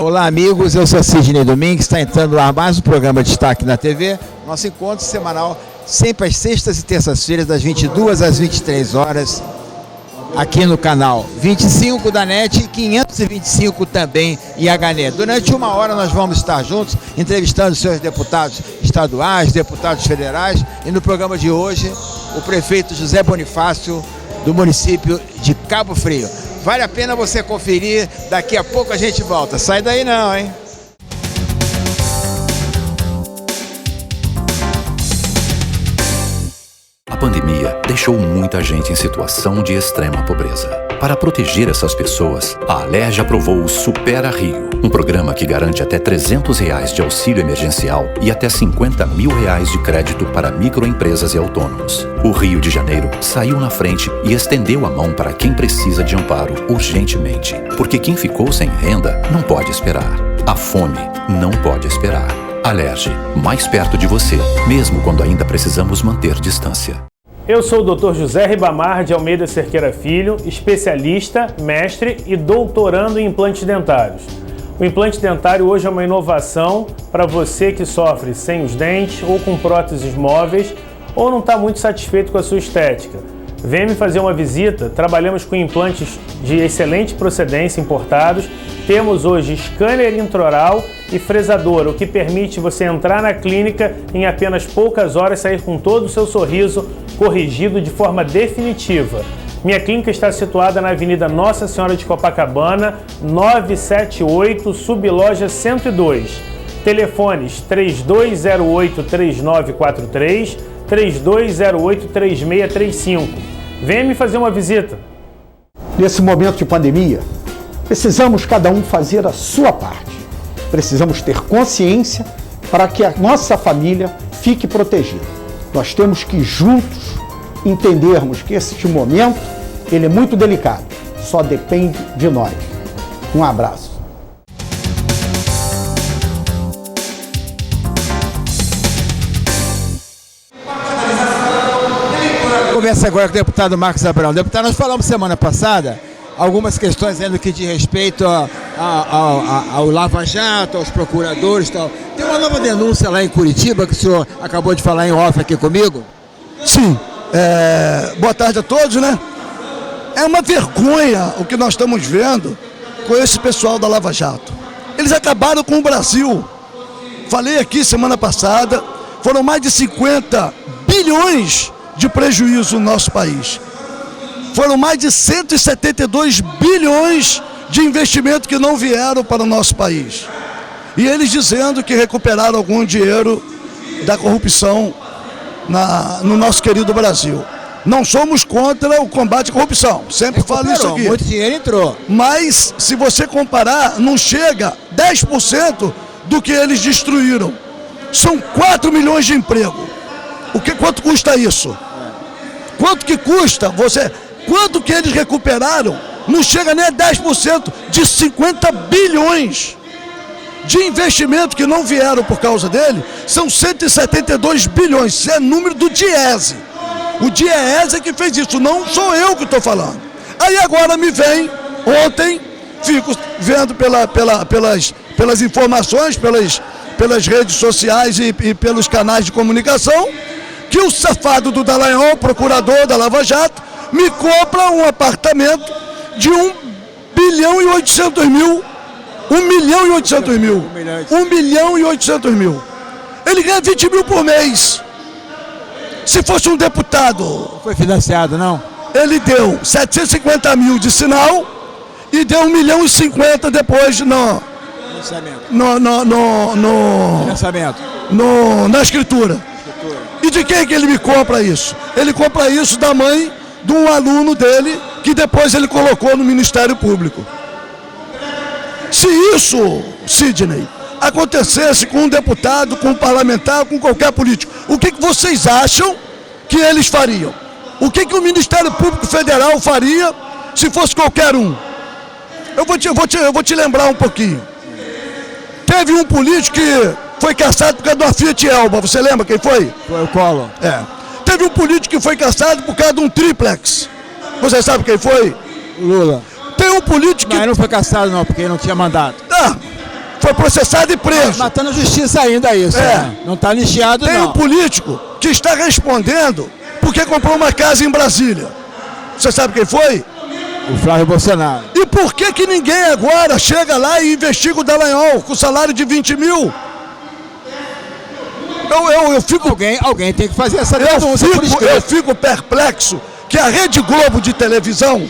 Olá, amigos, eu sou Sidney Domingues, está entrando lá mais um programa Destaque na TV, nosso encontro semanal, sempre às sextas e terças-feiras, das 22 às 23 horas, aqui no canal 25 da NET e 525 também em HNet. Durante uma hora nós vamos estar juntos, entrevistando seus deputados estaduais, deputados federais, e no programa de hoje, o prefeito José Bonifácio, do município de Cabo Frio. Vale a pena você conferir, daqui a pouco a gente volta. Sai daí não, hein? A pandemia deixou muita gente em situação de extrema pobreza. Para proteger essas pessoas, a Alerj aprovou o Supera Rio, um programa que garante até R$300 de auxílio emergencial e até R$50 mil de crédito para microempresas e autônomos. O Rio de Janeiro saiu na frente e estendeu a mão para quem precisa de amparo urgentemente, porque quem ficou sem renda não pode esperar. A fome não pode esperar. Alerj, mais perto de você, mesmo quando ainda precisamos manter distância. Eu sou o Dr. José Ribamar de Almeida Cerqueira Filho, especialista, mestre e doutorando em implantes dentários. O implante dentário hoje é uma inovação para você que sofre sem os dentes ou com próteses móveis ou não está muito satisfeito com a sua estética. Venha me fazer uma visita, trabalhamos com implantes de excelente procedência importados, temos hoje scanner intraoral e fresador, o que permite você entrar na clínica em apenas poucas horas e sair com todo o seu sorriso corrigido de forma definitiva. Minha clínica está situada na Avenida Nossa Senhora de Copacabana, 978, Subloja 102. Telefones 3208-3943, 3208-3635. Venha me fazer uma visita. Nesse momento de pandemia, precisamos cada um fazer a sua parte. Precisamos ter consciência para que a nossa família fique protegida. Nós temos que juntos entendermos que este momento ele é muito delicado, só depende de nós. Um abraço. Conversa agora com o deputado Marcos Abrão. Deputado, nós falamos semana passada algumas questões ainda que diz respeito ao Lava Jato, aos procuradores e tal. Tem uma nova denúncia lá em Curitiba que o senhor acabou de falar em off aqui comigo? Sim. Boa tarde a todos, né? É uma vergonha o que nós estamos vendo com esse pessoal da Lava Jato. Eles acabaram com o Brasil. Falei aqui semana passada, foram mais de 50 bilhões de prejuízo no nosso país. Foram mais de 172 bilhões de investimento que não vieram para o nosso país. E eles dizendo que recuperaram algum dinheiro da corrupção no nosso querido Brasil. Não somos contra o combate à corrupção, sempre falo isso aqui. Muito dinheiro entrou. Mas, se você comparar, não chega 10% do que eles destruíram. São 4 milhões de emprego. Quanto custa isso? Quanto que custa quanto que eles recuperaram? Não chega nem a 10% de 50 bilhões de investimento que não vieram por causa dele. São 172 bilhões, isso é número do Diese. O Diese é que fez isso, não sou eu que estou falando. Aí agora me vem, ontem, fico vendo pelas informações, pelas redes sociais e pelos canais de comunicação, que o safado do Dallagnol, procurador da Lava Jato, me compra um apartamento de 1 bilhão e 800 mil. 1 milhão e 800 mil. 1 milhão e 800 mil. Ele ganha 20 mil por mês. Se fosse um deputado... Não foi financiado, não? Ele deu 750 mil de sinal e deu 1 milhão e 50 depois na escritura. E de quem que ele me compra isso? Ele compra isso da mãe de um aluno dele que depois ele colocou no Ministério Público. Se isso, Sidney, acontecesse com um deputado, com um parlamentar, com qualquer político, o que vocês acham que eles fariam? O que o Ministério Público Federal faria se fosse qualquer um? Eu vou te lembrar um pouquinho. Teve um político que foi caçado por causa de uma Fiat Elba, você lembra quem foi? Foi o Collor. Teve um político que foi caçado por causa de um triplex. Você sabe quem foi? Lula. Tem um político que... Não, ele não foi caçado não, porque ele não tinha mandato. foi processado e preso. Mas está na justiça ainda isso, né? Não está anistiado, Tem não. um político que está respondendo porque comprou uma casa em Brasília. Você sabe quem foi? O Flávio Bolsonaro. E por que ninguém agora chega lá e investiga o Dallagnol com salário de 20 mil? Eu fico... Alguém tem que fazer essa denúncia por escrito. Eu fico perplexo que a Rede Globo de televisão,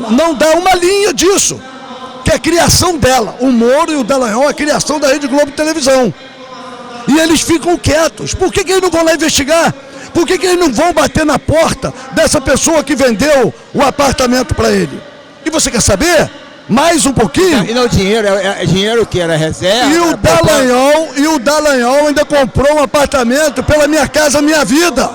não dá uma linha disso, que é a criação dela. O Moro e o Dallagnol é a criação da Rede Globo de televisão. E eles ficam quietos. Por que eles não vão lá investigar? Por que eles não vão bater na porta dessa pessoa que vendeu o apartamento para ele? E você quer saber? Mais um pouquinho? E não, dinheiro, é dinheiro que era reserva. E o Dallagnol ainda comprou um apartamento pela Minha Casa Minha Vida.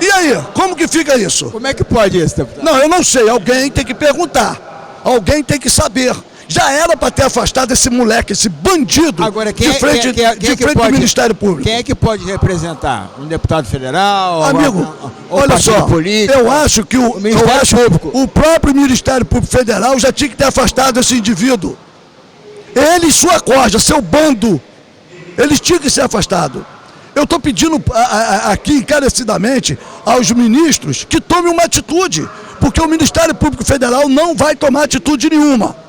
E aí, como que fica isso? Como é que pode isso, deputado? Não, eu não sei, alguém tem que perguntar, alguém tem que saber. Já era para ter afastado esse moleque, esse bandido, agora, de frente do Ministério Público. Quem é que pode representar? Um deputado federal? Amigo, olha só, político, eu acho que o próprio Ministério Público Federal já tinha que ter afastado esse indivíduo. Ele e sua corja, seu bando, eles tinham que ser afastados. Eu estou pedindo aqui encarecidamente aos ministros que tomem uma atitude, porque o Ministério Público Federal não vai tomar atitude nenhuma.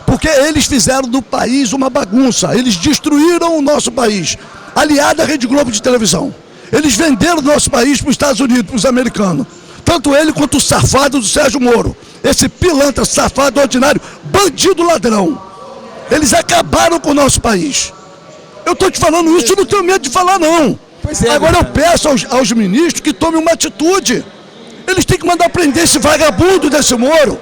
Porque eles fizeram do país uma bagunça, eles destruíram o nosso país, aliado à Rede Globo de televisão. Eles venderam o nosso país para os Estados Unidos, para os americanos. Tanto ele quanto o safado do Sérgio Moro, esse pilantra, safado, ordinário, bandido ladrão. Eles acabaram com o nosso país. Eu estou te falando isso, eu não tenho medo de falar, não. Agora eu peço aos ministros que tomem uma atitude. Eles têm que mandar prender esse vagabundo desse Moro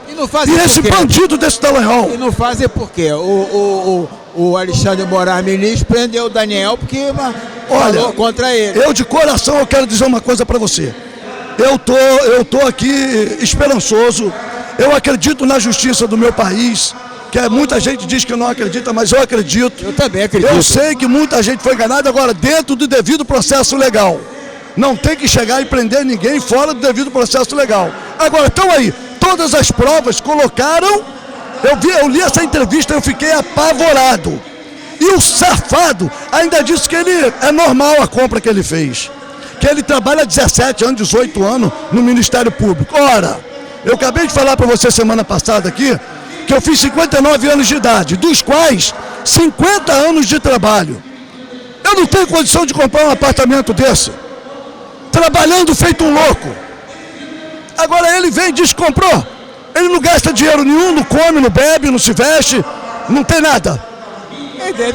e esse bandido desse Dallagnol. E não fazem por quê? O Alexandre Moraes, ministro, prendeu o Daniel porque falou contra ele. Eu de coração eu quero dizer uma coisa para você. Eu tô aqui esperançoso. Eu acredito na justiça do meu país. Que muita gente diz que não acredita, mas eu acredito. Eu também acredito. Eu sei que muita gente foi enganada, agora dentro do devido processo legal. Não tem que chegar e prender ninguém fora do devido processo legal. Agora, estão aí, todas as provas colocaram, eu li essa entrevista e eu fiquei apavorado. E o safado ainda disse que ele é normal a compra que ele fez. Que ele trabalha há 17 anos, 18 anos no Ministério Público. Ora, eu acabei de falar para você semana passada aqui, que eu fiz 59 anos de idade, dos quais 50 anos de trabalho. Eu não tenho condição de comprar um apartamento desse. Trabalhando feito um louco. Agora ele vem e diz que comprou. Ele não gasta dinheiro nenhum, não come, não bebe, não se veste, não tem nada.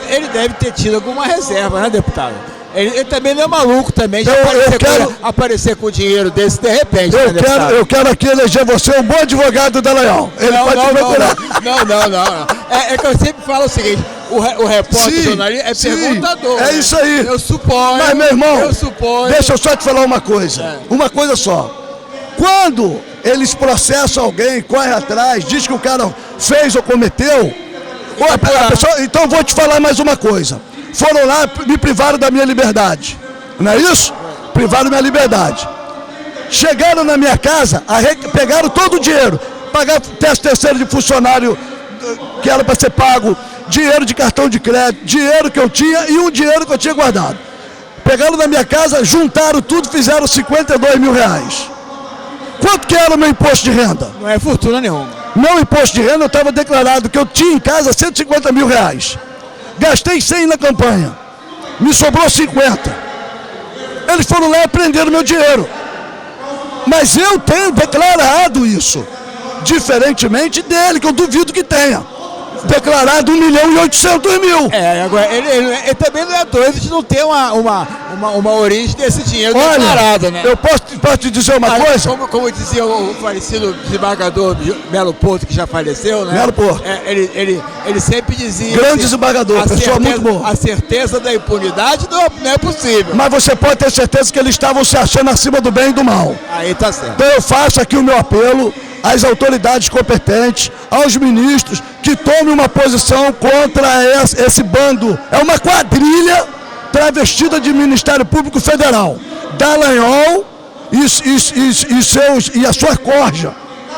Ele deve ter tido alguma reserva, né, deputado? Ele também não é maluco também de aparecer com dinheiro desse de repente. Eu quero aqui eleger você um bom advogado do Dallagnol. Ele pode te procurar. Não. É que eu sempre falo o seguinte, o repórter jornalista é perguntador. É isso aí. Eu suponho. Mas, meu irmão, deixa eu só te falar uma coisa. Uma coisa só. Quando eles processam alguém, corre atrás, diz que o cara fez ou cometeu, então eu vou te falar mais uma coisa. Foram lá, me privaram da minha liberdade. Não é isso? Privaram minha liberdade. Chegaram na minha casa, pegaram todo o dinheiro. Pagaram teste terceiro de funcionário que era para ser pago, dinheiro de cartão de crédito, dinheiro que eu tinha e um dinheiro que eu tinha guardado. Pegaram na minha casa, juntaram tudo, fizeram 52 mil reais. Quanto que era o meu imposto de renda? Não é fortuna nenhuma. Meu imposto de renda eu estava declarado que eu tinha em casa 150 mil reais. Gastei 100 na campanha, me sobrou 50. Eles foram lá e prenderam meu dinheiro. Mas eu tenho declarado isso, diferentemente dele, que eu duvido que tenha. Declarado 1.800.000. Agora, ele também não é doido de não ter uma origem desse dinheiro declarado, né? Eu posso te dizer uma coisa? Como dizia o falecido desembargador Melo Porto, que já faleceu, né? Melo Porto. Ele sempre dizia... Grande desembargador, pessoa muito boa. A certeza da impunidade não é possível. Mas você pode ter certeza que eles estavam se achando acima do bem e do mal. Aí tá certo. Então eu faço aqui o meu apelo às autoridades competentes, aos ministros, que tomem uma posição contra esse bando. É uma quadrilha travestida de Ministério Público Federal. Dallagnol e a sua corja.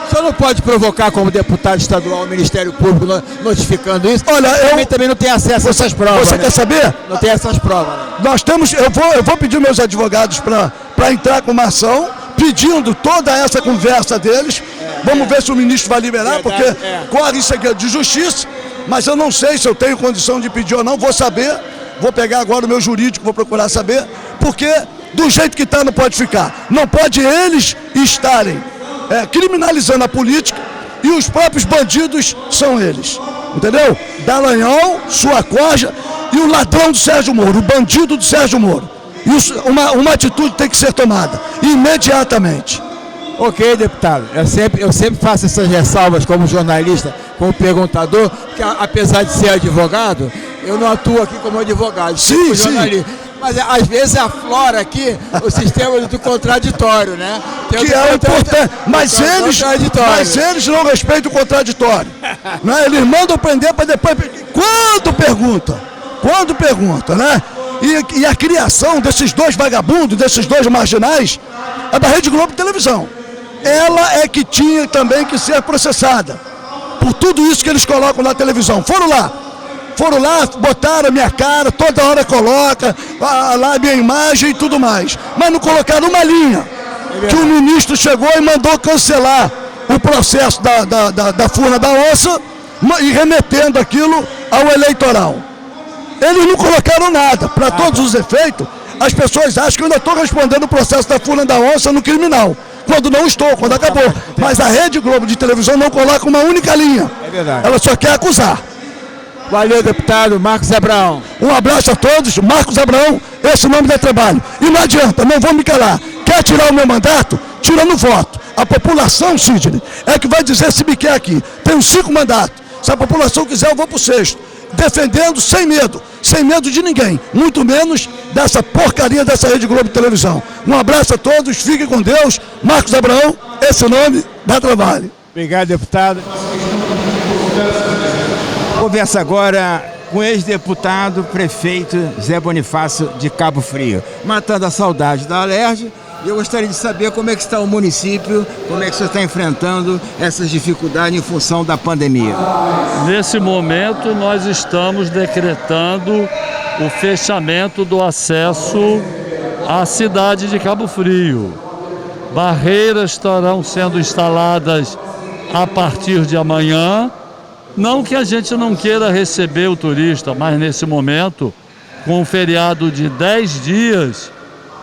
O senhor não pode provocar como deputado estadual o Ministério Público notificando isso? Olha, eu também não tenho acesso a essas provas. Você quer saber? Não tem essas provas. Né? Nós temos, eu vou pedir meus advogados para entrar com uma ação, pedindo toda essa conversa deles. Vamos ver se o ministro vai liberar, porque corre isso aqui de justiça, mas eu não sei se eu tenho condição de pedir ou não, vou saber. Vou pegar agora o meu jurídico, vou procurar saber, porque do jeito que está não pode ficar. Não pode eles estarem criminalizando a política e os próprios bandidos são eles. Entendeu? Dallagnol, sua corja e o ladrão do Sérgio Moro, o bandido do Sérgio Moro. Isso, uma atitude tem que ser tomada imediatamente. Ok, deputado. Eu sempre faço essas ressalvas como jornalista, como perguntador, porque apesar de ser advogado, eu não atuo aqui como advogado, sim, jornalista. Mas às vezes aflora aqui o sistema do contraditório, né? Que é importante, mas eles não respeitam o contraditório. Né? Eles mandam prender para depois. Quando pergunta, né? E a criação desses dois vagabundos, desses dois marginais, é da Rede Globo de televisão. Ela é que tinha também que ser processada por tudo isso que eles colocam na televisão. Foram lá, botaram a minha cara, toda hora coloca lá a minha imagem e tudo mais. Mas não colocaram uma linha. Que o ministro chegou e mandou cancelar o processo da Furna da Onça e remetendo aquilo ao eleitoral. Eles não colocaram nada. Para todos os efeitos, as pessoas acham que eu ainda estou respondendo o processo da Furna da Onça no criminal. Quando não estou, quando acabou. Mas a Rede Globo de televisão não coloca uma única linha. É verdade. Ela só quer acusar. Valeu, deputado Marcos Abraão. Um abraço a todos. Marcos Abraão, esse nome dá trabalho. E não adianta, não vou me calar. Quer tirar o meu mandato? Tira no voto. A população, Sidney, é que vai dizer se me quer aqui. Tenho 5 mandatos. Se a população quiser, eu vou pro 6º. Defendendo sem medo de ninguém, muito menos dessa porcaria dessa Rede Globo de televisão. Um abraço a todos, fiquem com Deus. Marcos Abraão, esse nome dá trabalho. Obrigado, deputado. Conversa agora com o ex-deputado, prefeito Zé Bonifácio de Cabo Frio, matando a saudade da Alerj. Eu gostaria de saber como é que está o município, como é que você está enfrentando essas dificuldades em função da pandemia. Nesse momento, nós estamos decretando o fechamento do acesso à cidade de Cabo Frio. Barreiras estarão sendo instaladas a partir de amanhã. Não que a gente não queira receber o turista, mas nesse momento, com um feriado de 10 dias,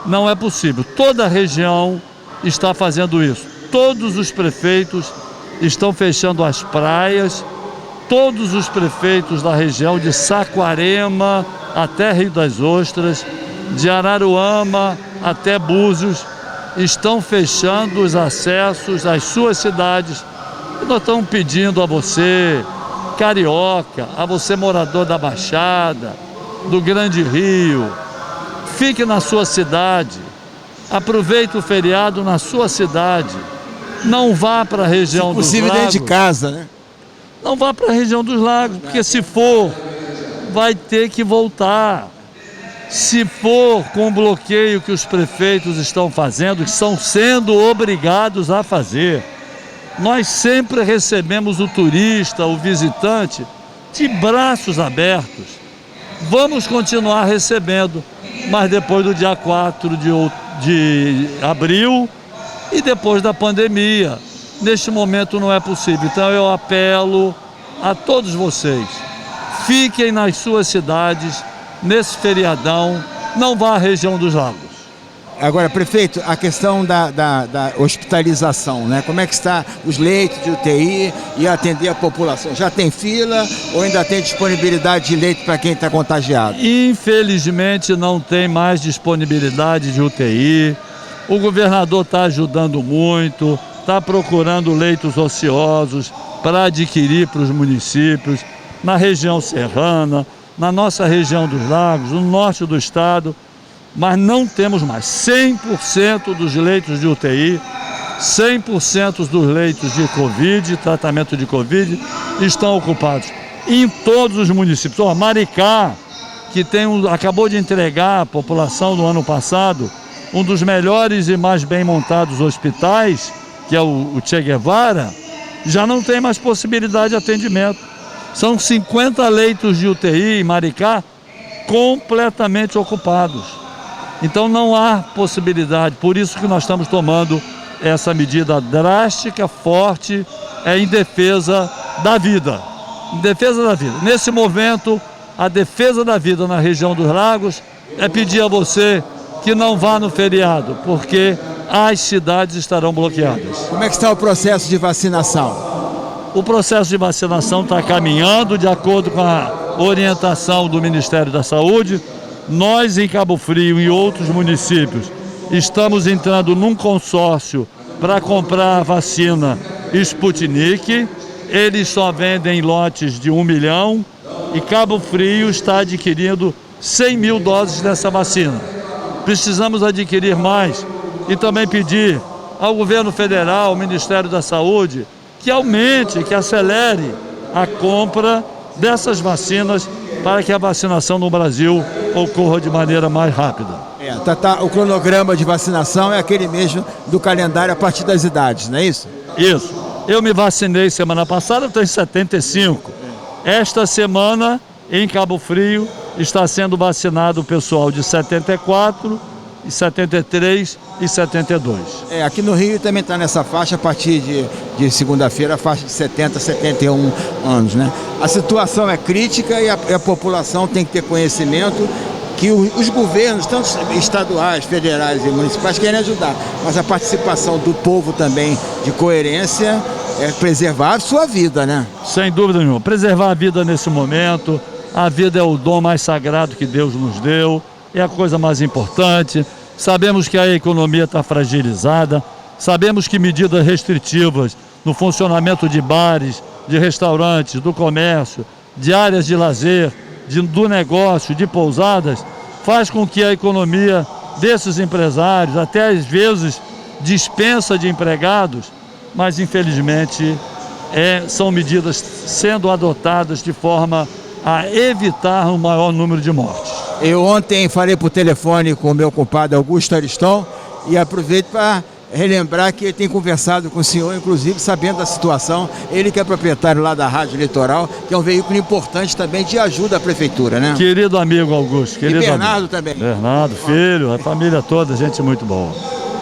não é possível. Toda a região está fazendo isso. Todos os prefeitos estão fechando as praias. Todos os prefeitos da região de Saquarema até Rio das Ostras, de Araruama até Búzios, estão fechando os acessos às suas cidades. E nós estamos pedindo a você, carioca, a você morador da Baixada, do Grande Rio, fique na sua cidade, aproveite o feriado na sua cidade, não vá para a região dos lagos. Possível dentro de casa, né? Não vá para a região dos lagos, porque se for, vai ter que voltar. Se for com o bloqueio que os prefeitos estão fazendo, estão sendo obrigados a fazer. Nós sempre recebemos o turista, o visitante, de braços abertos. Vamos continuar recebendo, mas depois do dia 4 de abril e depois da pandemia. Neste momento não é possível. Então eu apelo a todos vocês, fiquem nas suas cidades, nesse feriadão, não vá à região dos lagos. Agora, prefeito, a questão da hospitalização, né? Como é que está os leitos de UTI e atender a população? Já tem fila ou ainda tem disponibilidade de leito para quem está contagiado? Infelizmente não tem mais disponibilidade de UTI. O governador está ajudando muito, está procurando leitos ociosos para adquirir para os municípios, na região serrana, na nossa região dos lagos, no norte do estado. Mas não temos mais 100% dos leitos de UTI, 100% dos leitos de Covid, tratamento de Covid, estão ocupados em todos os municípios. Maricá, que acabou de entregar a população do ano passado um dos melhores e mais bem montados hospitais, que é o Che Guevara, já não tem mais possibilidade de atendimento. São 50 leitos de UTI em Maricá completamente ocupados. Então não há possibilidade, por isso que nós estamos tomando essa medida drástica, forte, em defesa da vida. Em defesa da vida. Nesse momento, a defesa da vida na região dos lagos é pedir a você que não vá no feriado, porque as cidades estarão bloqueadas. Como é que está o processo de vacinação? O processo de vacinação está caminhando de acordo com a orientação do Ministério da Saúde. Nós, em Cabo Frio e outros municípios, estamos entrando num consórcio para comprar a vacina Sputnik. Eles só vendem lotes de 1 milhão e Cabo Frio está adquirindo 100 mil doses dessa vacina. Precisamos adquirir mais e também pedir ao governo federal, ao Ministério da Saúde, que aumente, que acelere a compra dessas vacinas para que a vacinação no Brasil ocorra de maneira mais rápida. O cronograma de vacinação é aquele mesmo do calendário a partir das idades, não é isso? Isso. Eu me vacinei semana passada, eu tenho 75. Esta semana, em Cabo Frio, está sendo vacinado o pessoal de 74, 73 e 72. Aqui no Rio também está nessa faixa a partir de segunda-feira, a faixa de 70, 71 anos, né? A situação é crítica e a população tem que ter conhecimento que os governos, tanto estaduais, federais e municipais, querem ajudar, mas a participação do povo também, de coerência, é preservar a sua vida, né? Sem dúvida nenhuma. Preservar a vida nesse momento, a vida é o dom mais sagrado que Deus nos deu, é a coisa mais importante. Sabemos que a economia está fragilizada, sabemos que medidas restritivas no funcionamento de bares, de restaurantes, do comércio, de áreas de lazer, do negócio, de pousadas, faz com que a economia desses empresários, até às vezes, dispensa de empregados, mas infelizmente são medidas sendo adotadas de forma a evitar um maior número de mortes. Eu ontem falei por telefone com o meu compadre Augusto Ariston e aproveito para relembrar que ele tem conversado com o senhor, inclusive sabendo da situação, ele que é proprietário lá da Rádio Litoral, que é um veículo importante também de ajuda à prefeitura, né? Querido amigo Augusto, querido e Bernardo amigo. Também. Bernardo, filho, a família toda, gente muito boa.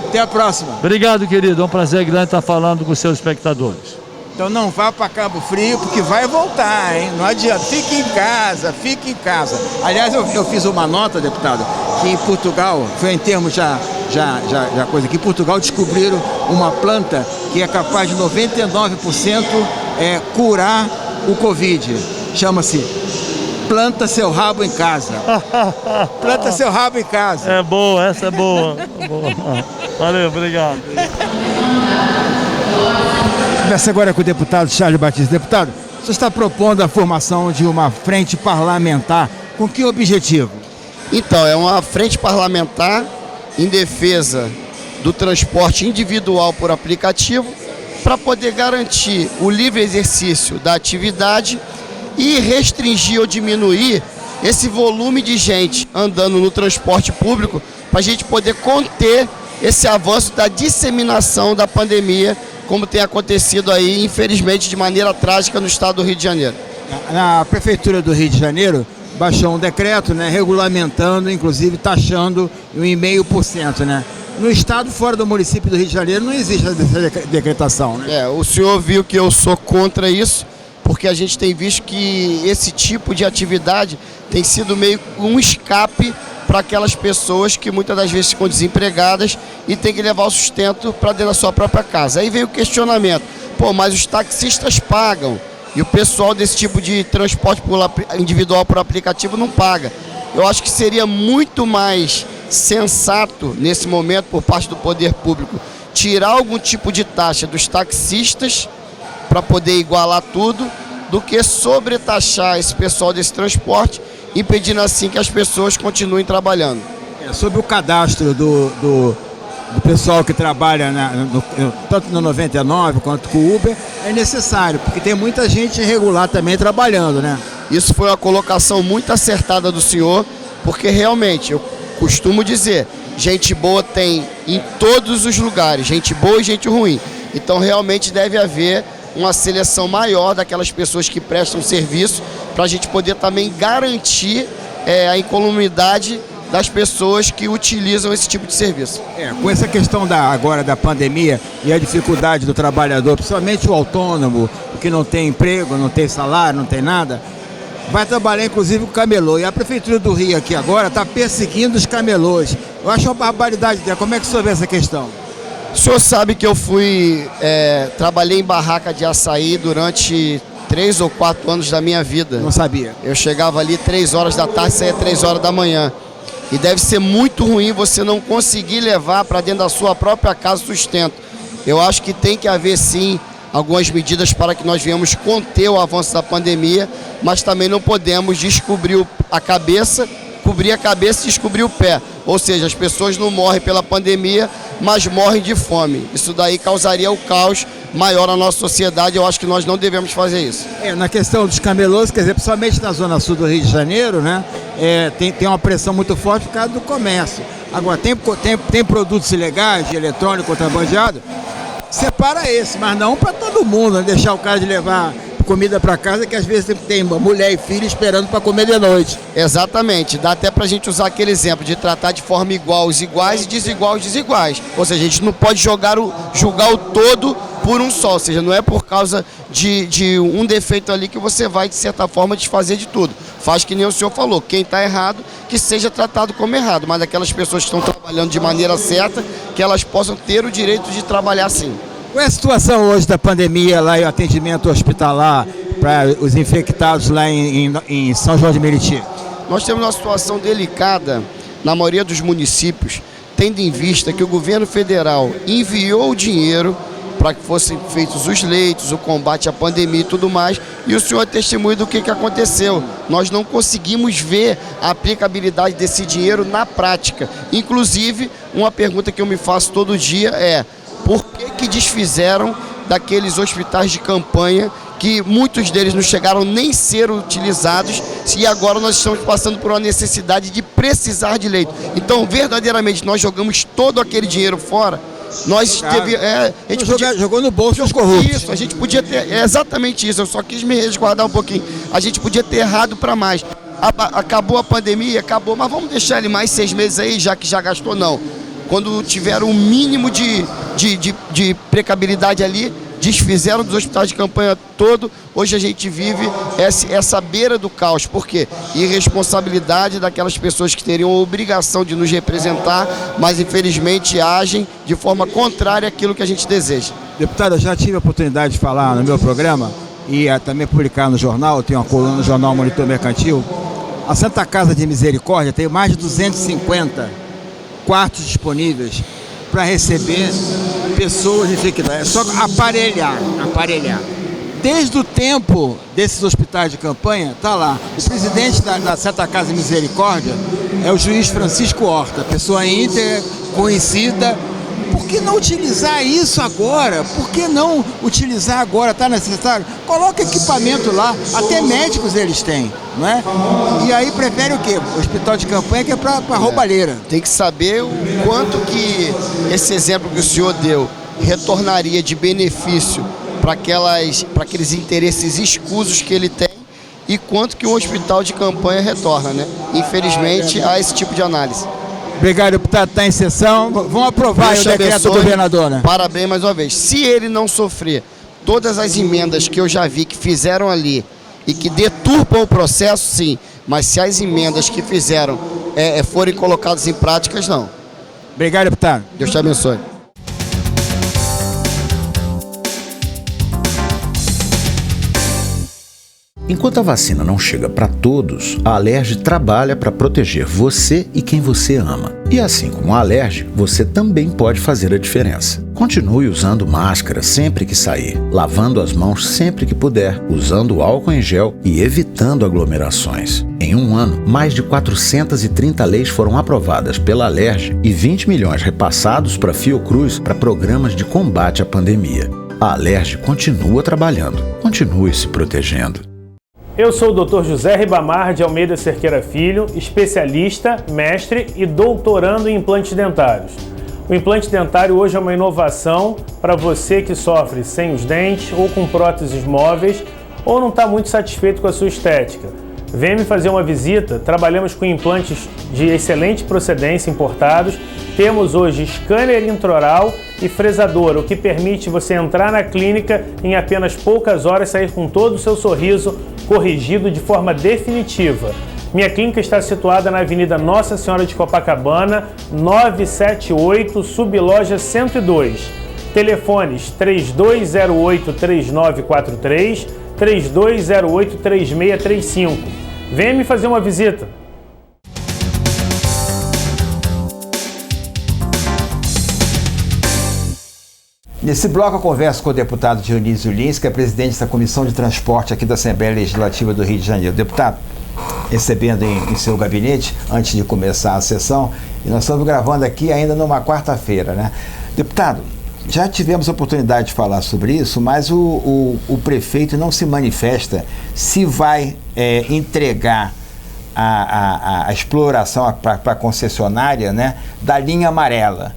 Até a próxima. Obrigado, querido, é um prazer grande estar falando com os seus espectadores. Então não vá para Cabo Frio, porque vai voltar, hein? Não adianta, fique em casa, fique em casa. Aliás, eu fiz uma nota, deputado, que em Portugal, foi em termos já coisa, que em Portugal descobriram uma planta que é capaz de 99% curar o Covid. Chama-se Planta Seu Rabo em Casa. Planta seu rabo em casa. É boa, essa é boa. Valeu, obrigado. Conversa agora com o deputado Charles Batista. Deputado, você está propondo a formação de uma frente parlamentar. Com que objetivo? Então, é uma frente parlamentar em defesa do transporte individual por aplicativo para poder garantir o livre exercício da atividade e restringir ou diminuir esse volume de gente andando no transporte público para a gente poder conter esse avanço da disseminação da pandemia, como tem acontecido aí, infelizmente, de maneira trágica no estado do Rio de Janeiro. A Prefeitura do Rio de Janeiro baixou um decreto, né, regulamentando, inclusive taxando 1,5%, né? No estado, fora do município do Rio de Janeiro, não existe essa decretação, né? O senhor viu que eu sou contra isso, porque a gente tem visto que esse tipo de atividade tem sido meio um escape para aquelas pessoas que muitas das vezes ficam desempregadas e tem que levar o sustento para dentro da sua própria casa. Aí veio o questionamento, mas os taxistas pagam e o pessoal desse tipo de transporte individual por aplicativo não paga. Eu acho que seria muito mais sensato nesse momento por parte do poder público tirar algum tipo de taxa dos taxistas para poder igualar tudo, do que sobretaxar esse pessoal desse transporte, impedindo assim que as pessoas continuem trabalhando. Sobre o cadastro do pessoal que trabalha tanto no 99 quanto com o Uber, é necessário, porque tem muita gente irregular também trabalhando, né? Isso foi uma colocação muito acertada do senhor, porque realmente, eu costumo dizer, gente boa tem em todos os lugares, gente boa e gente ruim. Então realmente deve haver uma seleção maior daquelas pessoas que prestam serviço para a gente poder também garantir a incolumidade das pessoas que utilizam esse tipo de serviço. Com essa questão agora da pandemia e a dificuldade do trabalhador, principalmente o autônomo, que não tem emprego, não tem salário, não tem nada, vai trabalhar inclusive com camelô. E a Prefeitura do Rio aqui agora está perseguindo os camelôs. Eu acho uma barbaridade. Como é que o senhor vê essa questão? O senhor sabe que eu trabalhei em barraca de açaí durante 3 ou 4 anos da minha vida. Não sabia. Eu chegava ali 3 horas da tarde e saía 3 horas da manhã. E deve ser muito ruim você não conseguir levar para dentro da sua própria casa sustento. Eu acho que tem que haver sim algumas medidas para que nós venhamos conter o avanço da pandemia, mas também não podemos cobrir a cabeça e descobrir o pé. Ou seja, as pessoas não morrem pela pandemia, mas morrem de fome. Isso daí causaria o caos maior na nossa sociedade. Eu acho que nós não devemos fazer isso. Na questão dos camelôs, quer dizer, principalmente na zona sul do Rio de Janeiro, né? Tem uma pressão muito forte por causa do comércio. Agora, tem produtos ilegais, de eletrônico, contrabandeado, separa esse, mas não para todo mundo, né? Deixar o cara de levar comida para casa, que às vezes tem mulher e filho esperando para comer de noite. Exatamente, dá até para a gente usar aquele exemplo de tratar de forma igual os iguais e desigual os desiguais. Ou seja, a gente não pode julgar o todo por um só, ou seja, não é por causa de um defeito ali que você vai, de certa forma, desfazer de tudo. Faz que nem o senhor falou, quem está errado, que seja tratado como errado, mas aquelas pessoas que estão trabalhando de maneira certa, que elas possam ter o direito de trabalhar assim. Qual é a situação hoje da pandemia lá e o atendimento hospitalar para os infectados lá em São João de Meriti? Nós temos uma situação delicada na maioria dos municípios, tendo em vista que o governo federal enviou o dinheiro para que fossem feitos os leitos, o combate à pandemia e tudo mais, e o senhor é testemunha do que aconteceu. Nós não conseguimos ver a aplicabilidade desse dinheiro na prática. Inclusive, uma pergunta que eu me faço todo dia é: por que desfizeram daqueles hospitais de campanha que muitos deles não chegaram nem a ser utilizados, e agora nós estamos passando por uma necessidade de precisar de leito? Então, verdadeiramente, nós jogamos todo aquele dinheiro fora. Jogou no bolso dos corruptos. Isso, a gente podia ter, exatamente isso, eu só quis me resguardar um pouquinho. A gente podia ter errado para mais. Acabou a pandemia, acabou, mas vamos deixar ele mais 6 meses aí, já que já gastou, não. Quando tiveram o mínimo de precabilidade ali, desfizeram dos hospitais de campanha todo. Hoje a gente vive essa beira do caos. Por quê? Irresponsabilidade daquelas pessoas que teriam a obrigação de nos representar, mas infelizmente agem de forma contrária àquilo que a gente deseja. Deputado, eu já tive a oportunidade de falar no meu programa e também publicar no jornal, tem uma coluna no jornal Monitor Mercantil. A Santa Casa de Misericórdia tem mais de 250 quartos disponíveis para receber pessoas infectadas. É só aparelhar. Desde o tempo desses hospitais de campanha, está lá. O presidente da Santa Casa de Misericórdia é o juiz Francisco Horta, pessoa íntegra, conhecida. Por que não utilizar isso agora? Por que não utilizar agora? Está necessário? Coloca equipamento lá, até médicos eles têm, não é? E aí prefere o quê? Hospital de campanha, que é para roubalheira. Tem que saber o quanto que esse exemplo que o senhor deu retornaria de benefício para aqueles interesses escusos que ele tem, e quanto que um hospital de campanha retorna, né? Infelizmente, há esse tipo de análise. Obrigado, deputado. Está em sessão. Vamos aprovar o decreto do governador, né? Parabéns mais uma vez. Se ele não sofrer todas as emendas que eu já vi que fizeram ali e que deturpam o processo, sim. Mas se as emendas que fizeram forem colocadas em práticas, não. Obrigado, deputado. Deus te abençoe. Enquanto a vacina não chega para todos, a Alerj trabalha para proteger você e quem você ama. E assim como a Alerj, você também pode fazer a diferença. Continue usando máscara sempre que sair, lavando as mãos sempre que puder, usando álcool em gel e evitando aglomerações. Em um ano, mais de 430 leis foram aprovadas pela Alerj e 20 milhões repassados para a Fiocruz para programas de combate à pandemia. A Alerj continua trabalhando, continue se protegendo. Eu sou o Dr. José Ribamar de Almeida Cerqueira Filho, especialista, mestre e doutorando em implantes dentários. O implante dentário hoje é uma inovação para você que sofre sem os dentes ou com próteses móveis ou não está muito satisfeito com a sua estética. Venha me fazer uma visita, trabalhamos com implantes de excelente procedência importados, temos hoje scanner intraoral e fresadora, o que permite você entrar na clínica em apenas poucas horas e sair com todo o seu sorriso corrigido de forma definitiva. Minha clínica está situada na Avenida Nossa Senhora de Copacabana, 978, Subloja 102. Telefones 3208-3943, 3208-3635. Venha me fazer uma visita. Nesse bloco eu converso com o deputado Dionísio Lins, que é presidente da Comissão de Transporte aqui da Assembleia Legislativa do Rio de Janeiro. Deputado, recebendo em seu gabinete, antes de começar a sessão, e nós estamos gravando aqui ainda numa quarta-feira, né? Deputado, já tivemos a oportunidade de falar sobre isso, mas o prefeito não se manifesta se vai entregar a exploração para a concessionária, né, da linha amarela.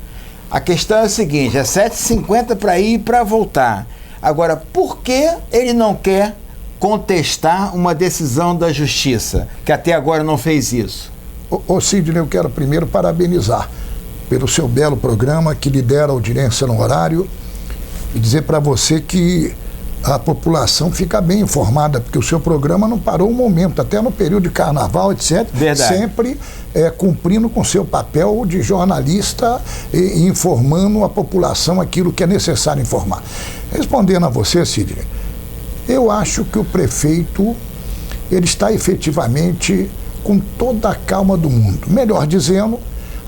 A questão é a seguinte, é 7,50 para ir e para voltar. Agora, por que ele não quer contestar uma decisão da Justiça, que até agora não fez isso? Ô Sidney, eu quero primeiro parabenizar pelo seu belo programa que lidera a audiência no horário e dizer para você que a população fica bem informada, porque o seu programa não parou um momento, até no período de carnaval, etc. Verdade. Sempre cumprindo com seu papel de jornalista e informando a população aquilo que é necessário informar. Respondendo a você, Sidney, eu acho que o prefeito ele está efetivamente com toda a calma do mundo. Melhor dizendo,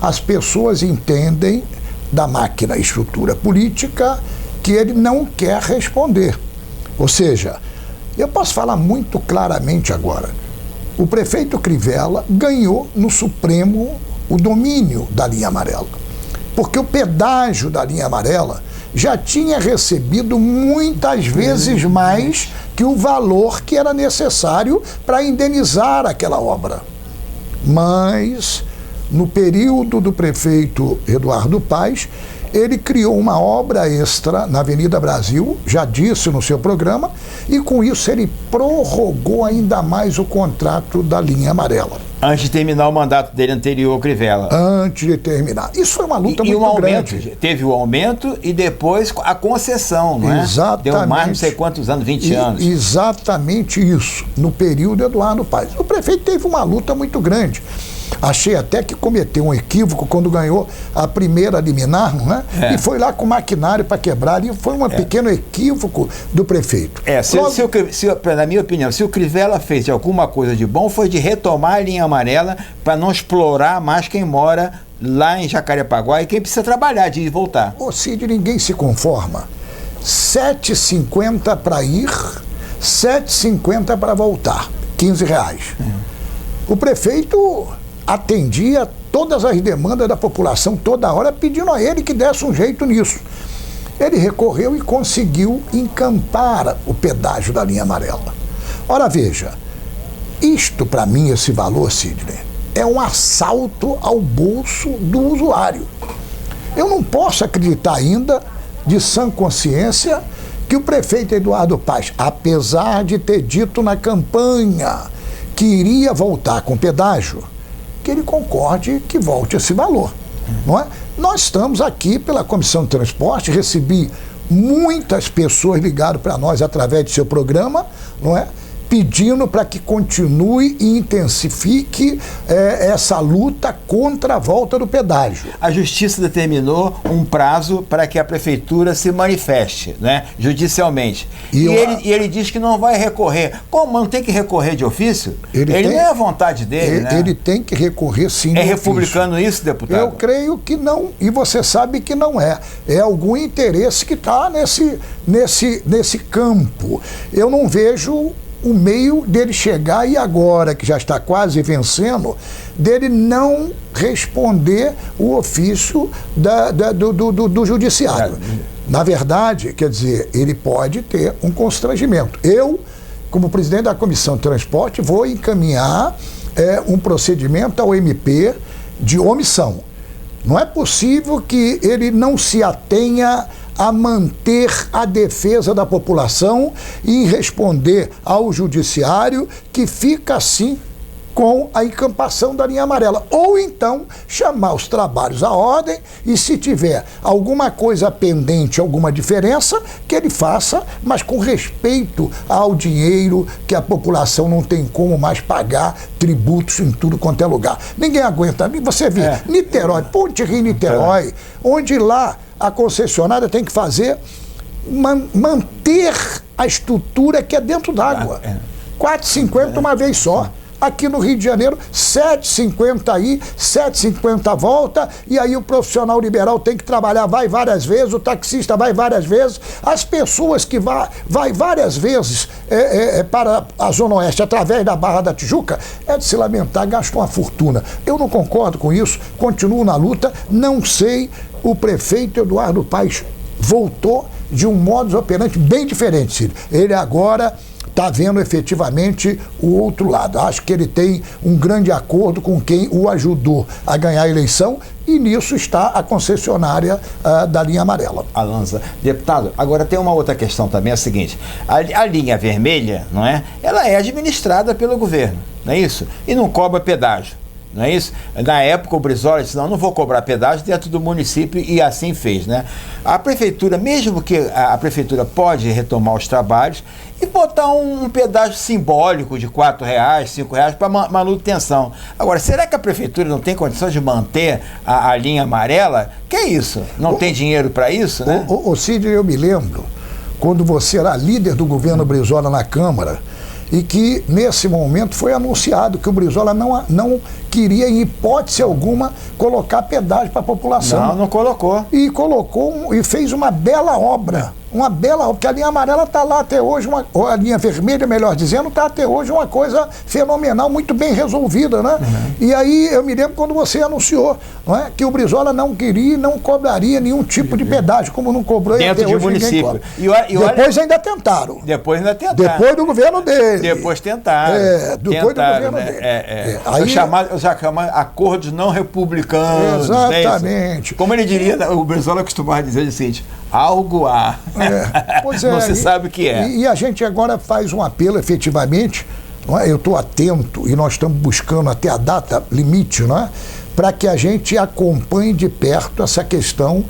as pessoas entendem da máquina e estrutura política que ele não quer responder. Ou seja, eu posso falar muito claramente agora. O prefeito Crivella ganhou no Supremo o domínio da linha amarela. Porque o pedágio da linha amarela já tinha recebido muitas vezes mais que o valor que era necessário para indenizar aquela obra. Mas, no período do prefeito Eduardo Paes, ele criou uma obra extra na Avenida Brasil, já disse no seu programa, e com isso ele prorrogou ainda mais o contrato da linha amarela. Antes de terminar o mandato dele anterior, Crivella. Antes de terminar. Isso foi uma luta muito aumento, grande. Teve o aumento e depois a concessão, não é? Exatamente. Deu mais não sei quantos anos, 20 anos. Exatamente isso, no período Eduardo Paes. O prefeito teve uma luta muito grande. Achei até que cometeu um equívoco quando ganhou a primeira liminar, não é? E foi lá com maquinário para quebrar, e foi um pequeno equívoco do prefeito. Na minha opinião, se o Crivella fez alguma coisa de bom, foi de retomar a linha amarela para não explorar mais quem mora lá em Jacarepaguá e quem precisa trabalhar de ir e voltar. Ô Cid, ninguém se conforma. 7,50 para ir, 7,50 para voltar. R$15. O prefeito atendia todas as demandas da população toda hora, pedindo a ele que desse um jeito nisso. Ele recorreu e conseguiu encampar o pedágio da linha amarela. Ora, veja, isto para mim, esse valor, Sidney, é um assalto ao bolso do usuário. Eu não posso acreditar ainda, de sã consciência, que o prefeito Eduardo Paes, apesar de ter dito na campanha que iria voltar com pedágio, que ele concorde que volte esse valor, não é? Nós estamos aqui pela Comissão de Transporte, recebi muitas pessoas ligadas para nós através do seu programa, não é? Pedindo para que continue e intensifique essa luta contra a volta do pedágio. A Justiça determinou um prazo para que a Prefeitura se manifeste, né, judicialmente. E ele diz que não vai recorrer. Como não tem que recorrer de ofício? Ele não é a vontade dele, né? Ele tem que recorrer sim de ofício. É republicano isso, deputado? Eu creio que não, e você sabe que não é. É algum interesse que está nesse campo. Eu não vejo o meio dele chegar e agora, que já está quase vencendo, dele não responder o ofício do judiciário. Na verdade, quer dizer, ele pode ter um constrangimento. Eu, como presidente da Comissão de Transporte, vou encaminhar um procedimento ao MP de omissão. Não é possível que ele não se atenha a manter a defesa da população e responder ao judiciário, que fica assim com a encampação da linha amarela. Ou então chamar os trabalhos à ordem e, se tiver alguma coisa pendente, alguma diferença, que ele faça, mas com respeito ao dinheiro que a população não tem como mais pagar tributos em tudo quanto é lugar. Ninguém aguenta. Você vê, Niterói, Ponte Rio-Niterói, onde lá a concessionária tem que fazer, manter a estrutura que é dentro d'água. 4,50 uma vez só. Aqui no Rio de Janeiro, 7,50 aí, 7,50 volta, e aí o profissional liberal tem que trabalhar, vai várias vezes, o taxista vai várias vezes, as pessoas que vai várias vezes para a Zona Oeste, através da Barra da Tijuca, é de se lamentar, gastam uma fortuna. Eu não concordo com isso, continuo na luta, não sei, o prefeito Eduardo Paes voltou de um modus operandi bem diferente, Círio. Ele agora está vendo efetivamente o outro lado. Acho que ele tem um grande acordo com quem o ajudou a ganhar a eleição, e nisso está a concessionária da linha amarela. Alanza, deputado, agora tem uma outra questão também, é a seguinte: a linha vermelha, não é? Ela é administrada pelo governo, não é isso? E não cobra pedágio. Não é isso? Na época o Brizola disse, não vou cobrar pedágio dentro do município, e assim fez, né? A prefeitura, mesmo que a prefeitura pode retomar os trabalhos e botar um pedágio simbólico de R$4, R$5 para manutenção. Agora, será que a prefeitura não tem condições de manter a linha amarela? Que é isso? Não tem dinheiro para isso, né? Cid, eu me lembro, quando você era líder do governo Brizola na Câmara, e que, nesse momento, foi anunciado que o Brizola não queria, em hipótese alguma, colocar pedágio para a população. Não colocou. E colocou e fez uma bela obra. Porque a linha amarela está lá até hoje, ou a linha vermelha, melhor dizendo, está até hoje uma coisa fenomenal, muito bem resolvida, né? E aí eu me lembro quando você anunciou, não é, que o Brizola não queria e não cobraria nenhum tipo de pedágio, como não cobrou dentro até hoje. Do município. Depois ainda tentaram. Depois do governo dele. Depois tentaram. Depois do governo dele. Aí já chama acordos não republicanos. Exatamente. Como ele diria, o Brizola costumava dizer o seguinte: algo há. Pois é, não se sabe o que é. E a gente agora faz um apelo, efetivamente, não é? Eu estou atento e nós estamos buscando até a data limite, não é? Para que a gente acompanhe de perto essa questão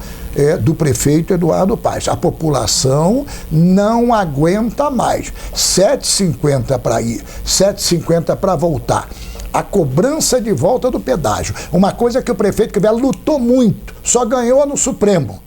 do prefeito Eduardo Paes. A população não aguenta mais. 7,50 para ir, 7,50 para voltar. A cobrança de volta do pedágio. Uma coisa que o prefeito Crivella lutou muito, só ganhou no Supremo.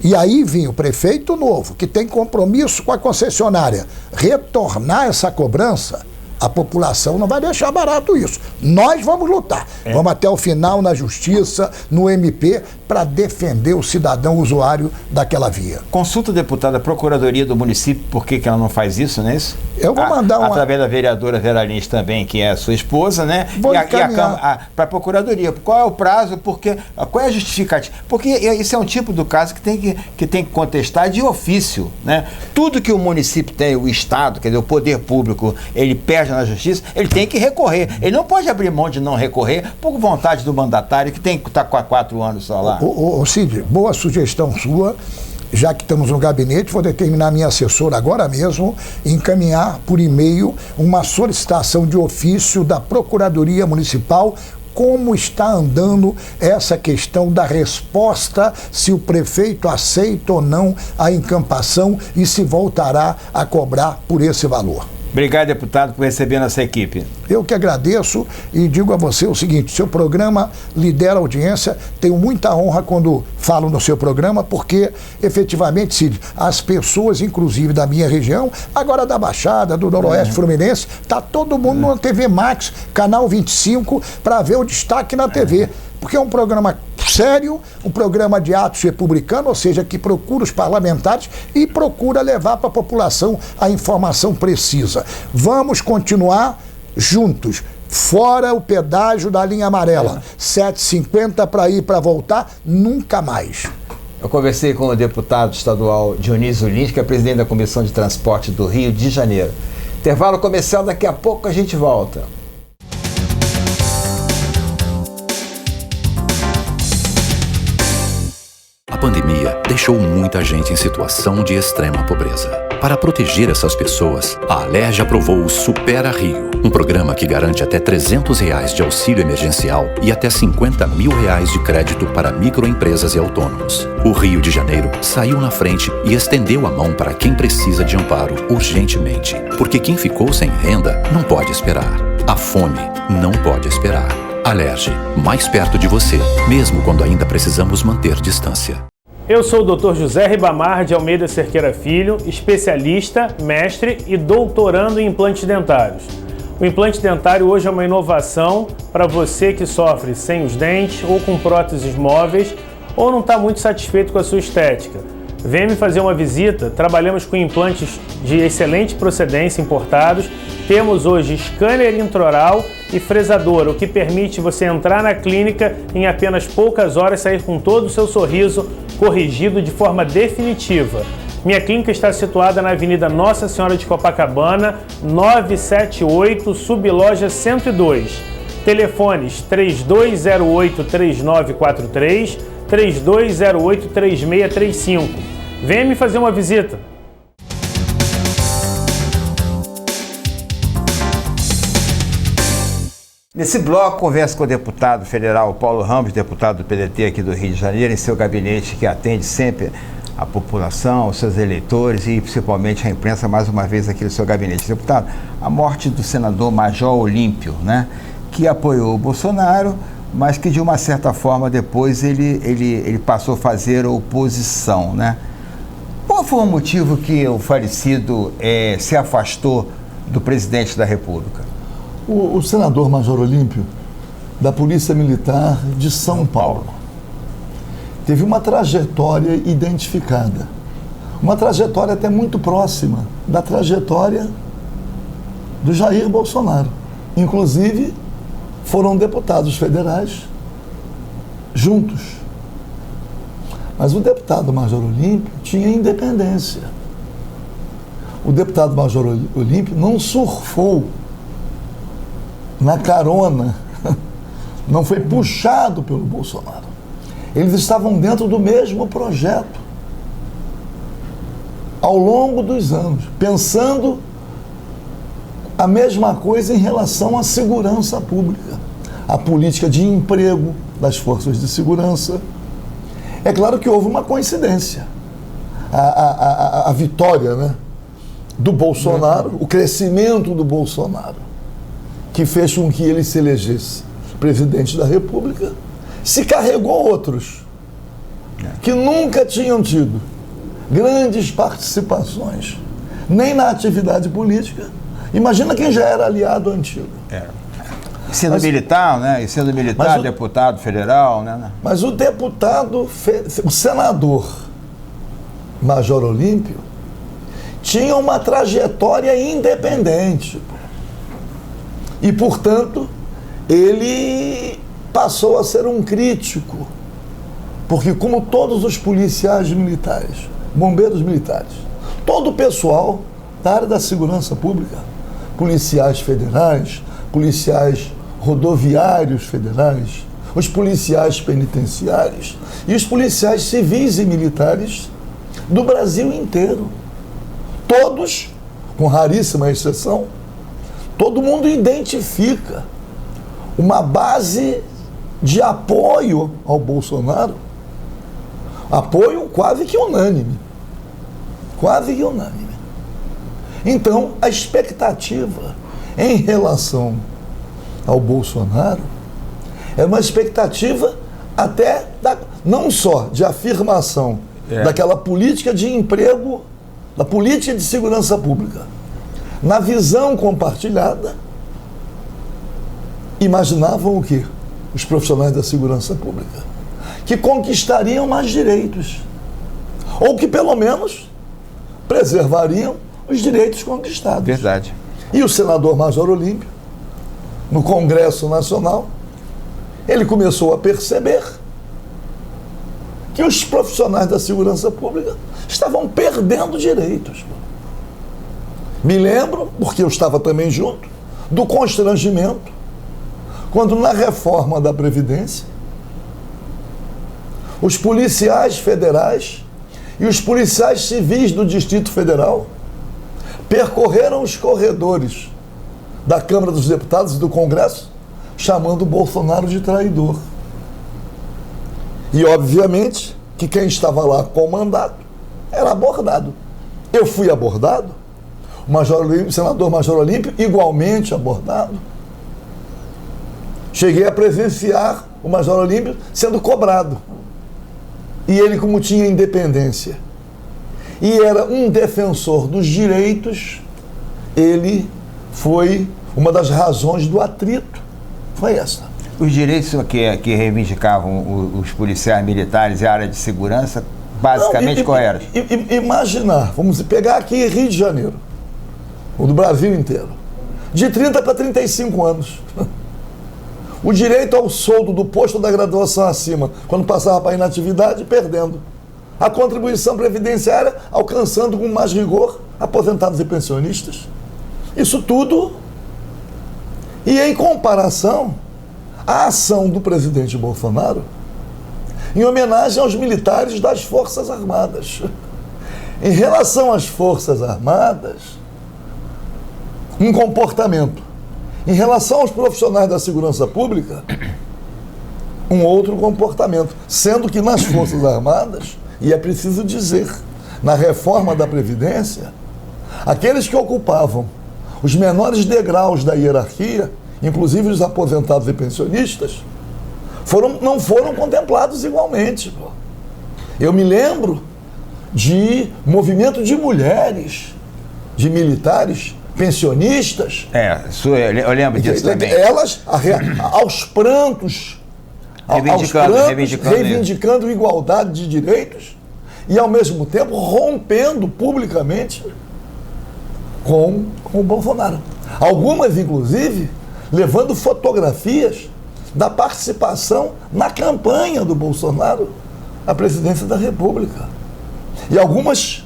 E aí vinha o prefeito novo, que tem compromisso com a concessionária, retornar essa cobrança. A população não vai deixar barato isso. Nós vamos lutar. Vamos até o final na justiça, no MP, para defender o cidadão usuário daquela via. Consulta, deputada, a Procuradoria do município, por que ela não faz isso, não é isso? Eu vou mandar através da vereadora Vera Lins também, que é a sua esposa, né? Vou para a Procuradoria. Qual é o prazo? Qual é a justificativa? Porque isso é um tipo do caso que tem que contestar de ofício, né? Tudo que o município tem, o Estado, quer dizer, o poder público, ele perde na justiça, ele tem que recorrer. Ele não pode abrir mão de não recorrer por vontade do mandatário, que tem que estar com há 4 anos só lá. Cid, boa sugestão sua. Já que estamos no gabinete, vou determinar a minha assessora agora mesmo encaminhar por e-mail uma solicitação de ofício da Procuradoria Municipal, como está andando essa questão da resposta, se o prefeito aceita ou não a encampação e se voltará a cobrar por esse valor. Obrigado, deputado, por receber nossa equipe. Eu que agradeço e digo a você o seguinte: seu programa lidera a audiência. Tenho muita honra quando falo no seu programa, porque efetivamente, Cid, as pessoas, inclusive da minha região, agora da Baixada, do Noroeste Fluminense, está todo mundo na TV Max, canal 25, para ver o destaque na TV. Porque é um programa sério, um programa de atos republicano, ou seja, que procura os parlamentares e procura levar para a população a informação precisa. Vamos continuar juntos. Fora o pedágio da linha amarela. 7,50 para ir, para voltar, nunca mais. Eu conversei com o deputado estadual Dionísio Lins, que é presidente da Comissão de Transporte do Rio de Janeiro. Intervalo comercial, daqui a pouco a gente volta. A pandemia deixou muita gente em situação de extrema pobreza. Para proteger essas pessoas, a Alerj aprovou o Supera Rio, um programa que garante até R$300 de auxílio emergencial e até R$50 mil de crédito para microempresas e autônomos. O Rio de Janeiro saiu na frente e estendeu a mão para quem precisa de amparo urgentemente, porque quem ficou sem renda não pode esperar. A fome não pode esperar. Alerj, mais perto de você, mesmo quando ainda precisamos manter distância. Eu sou o Dr. José Ribamar de Almeida Cerqueira Filho, especialista, mestre e doutorando em implantes dentários. O implante dentário hoje é uma inovação para você que sofre sem os dentes ou com próteses móveis ou não está muito satisfeito com a sua estética. Venha me fazer uma visita, trabalhamos com implantes de excelente procedência importados, temos hoje scanner intraoral e fresador, o que permite você entrar na clínica em apenas poucas horas e sair com todo o seu sorriso corrigido de forma definitiva. Minha clínica está situada na Avenida Nossa Senhora de Copacabana, 978, Subloja 102. Telefones 3208-3943, 3208-3635. Venha me fazer uma visita. Nesse bloco, converso com o deputado federal Paulo Ramos, deputado do PDT aqui do Rio de Janeiro, em seu gabinete que atende sempre a população, os seus eleitores e principalmente a imprensa, mais uma vez aqui no seu gabinete. Deputado, a morte do senador Major Olímpio, né, que apoiou o Bolsonaro, mas que de uma certa forma depois ele passou a fazer oposição, né? Qual foi o motivo que o falecido se afastou do presidente da República? O senador Major Olímpio, da Polícia Militar de São Paulo, teve uma trajetória identificada, uma trajetória até muito próxima da trajetória do Jair Bolsonaro. Inclusive, foram deputados federais juntos. Mas o deputado Major Olímpio tinha independência. O deputado Major Olímpio não surfou na carona, não foi puxado pelo Bolsonaro. Eles estavam dentro do mesmo projeto ao longo dos anos, pensando a mesma coisa em relação à segurança pública, a política de emprego das forças de segurança. É claro que houve uma coincidência. A vitória, né, do Bolsonaro, o crescimento do Bolsonaro, que fez com que ele se elegesse presidente da República, se carregou outros que nunca tinham tido grandes participações, nem na atividade política. Imagina quem já era aliado antigo. Sendo militar, né? E sendo militar, deputado federal, né? Mas o o senador Major Olímpio tinha uma trajetória independente. E, portanto, ele passou a ser um crítico. Porque, como todos os policiais militares, bombeiros militares, todo o pessoal da área da segurança pública, policiais federais, policiais rodoviários federais, os policiais penitenciários e os policiais civis e militares do Brasil inteiro. Todos, com raríssima exceção, todo mundo identifica uma base de apoio ao Bolsonaro, apoio quase que unânime. Quase que unânime. Então, a expectativa em relação ao Bolsonaro é uma expectativa até não só de afirmação daquela política de emprego, da política de segurança pública. Na visão compartilhada, imaginavam o quê? Os profissionais da segurança pública, que conquistariam mais direitos, ou que pelo menos preservariam os direitos conquistados. Verdade. E o senador Major Olímpio, no Congresso Nacional, ele começou a perceber que os profissionais da segurança pública estavam perdendo direitos. Me lembro, porque eu estava também junto, do constrangimento, quando na reforma da Previdência, os policiais federais e os policiais civis do Distrito Federal percorreram os corredores da Câmara dos Deputados e do Congresso, chamando o Bolsonaro de traidor. E, obviamente, que quem estava lá com o mandato era abordado. Eu fui abordado, o senador Major Olímpio, igualmente abordado. Cheguei a presenciar o Major Olímpio sendo cobrado. E ele, como tinha independência e era um defensor dos direitos, ele foi uma das razões do atrito. Foi essa. Os direitos que reivindicavam os policiais militares e a área de segurança, basicamente, qual era? Imaginar, vamos pegar aqui Rio de Janeiro, ou do Brasil inteiro, de 30 para 35 anos. O direito ao soldo do posto da graduação acima, quando passava para a inatividade, perdendo. A contribuição previdenciária alcançando com mais rigor aposentados e pensionistas. Isso tudo. E em comparação, a ação do presidente Bolsonaro em homenagem aos militares das Forças Armadas. Em relação às Forças Armadas, um comportamento. Em relação aos profissionais da segurança pública, um outro comportamento. Sendo que nas Forças Armadas, e é preciso dizer, na reforma da Previdência, aqueles que ocupavam os menores degraus da hierarquia, inclusive os aposentados e pensionistas, não foram contemplados igualmente. Eu me lembro de movimento de mulheres, de militares, pensionistas. Eu lembro disso também. Elas, aos prantos, reivindicando igualdade de direitos e, ao mesmo tempo, rompendo publicamente com o Bolsonaro. Algumas, inclusive, levando fotografias da participação na campanha do Bolsonaro à presidência da República. E algumas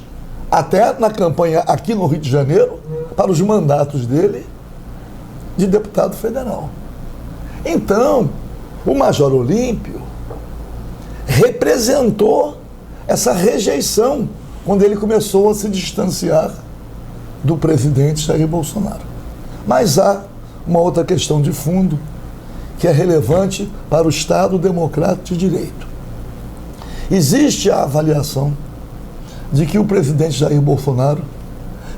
até na campanha aqui no Rio de Janeiro para os mandatos dele de deputado federal. Então, o Major Olímpio representou essa rejeição quando ele começou a se distanciar do presidente Jair Bolsonaro. Mas há uma outra questão de fundo que é relevante para o Estado Democrático de Direito. Existe a avaliação de que o presidente Jair Bolsonaro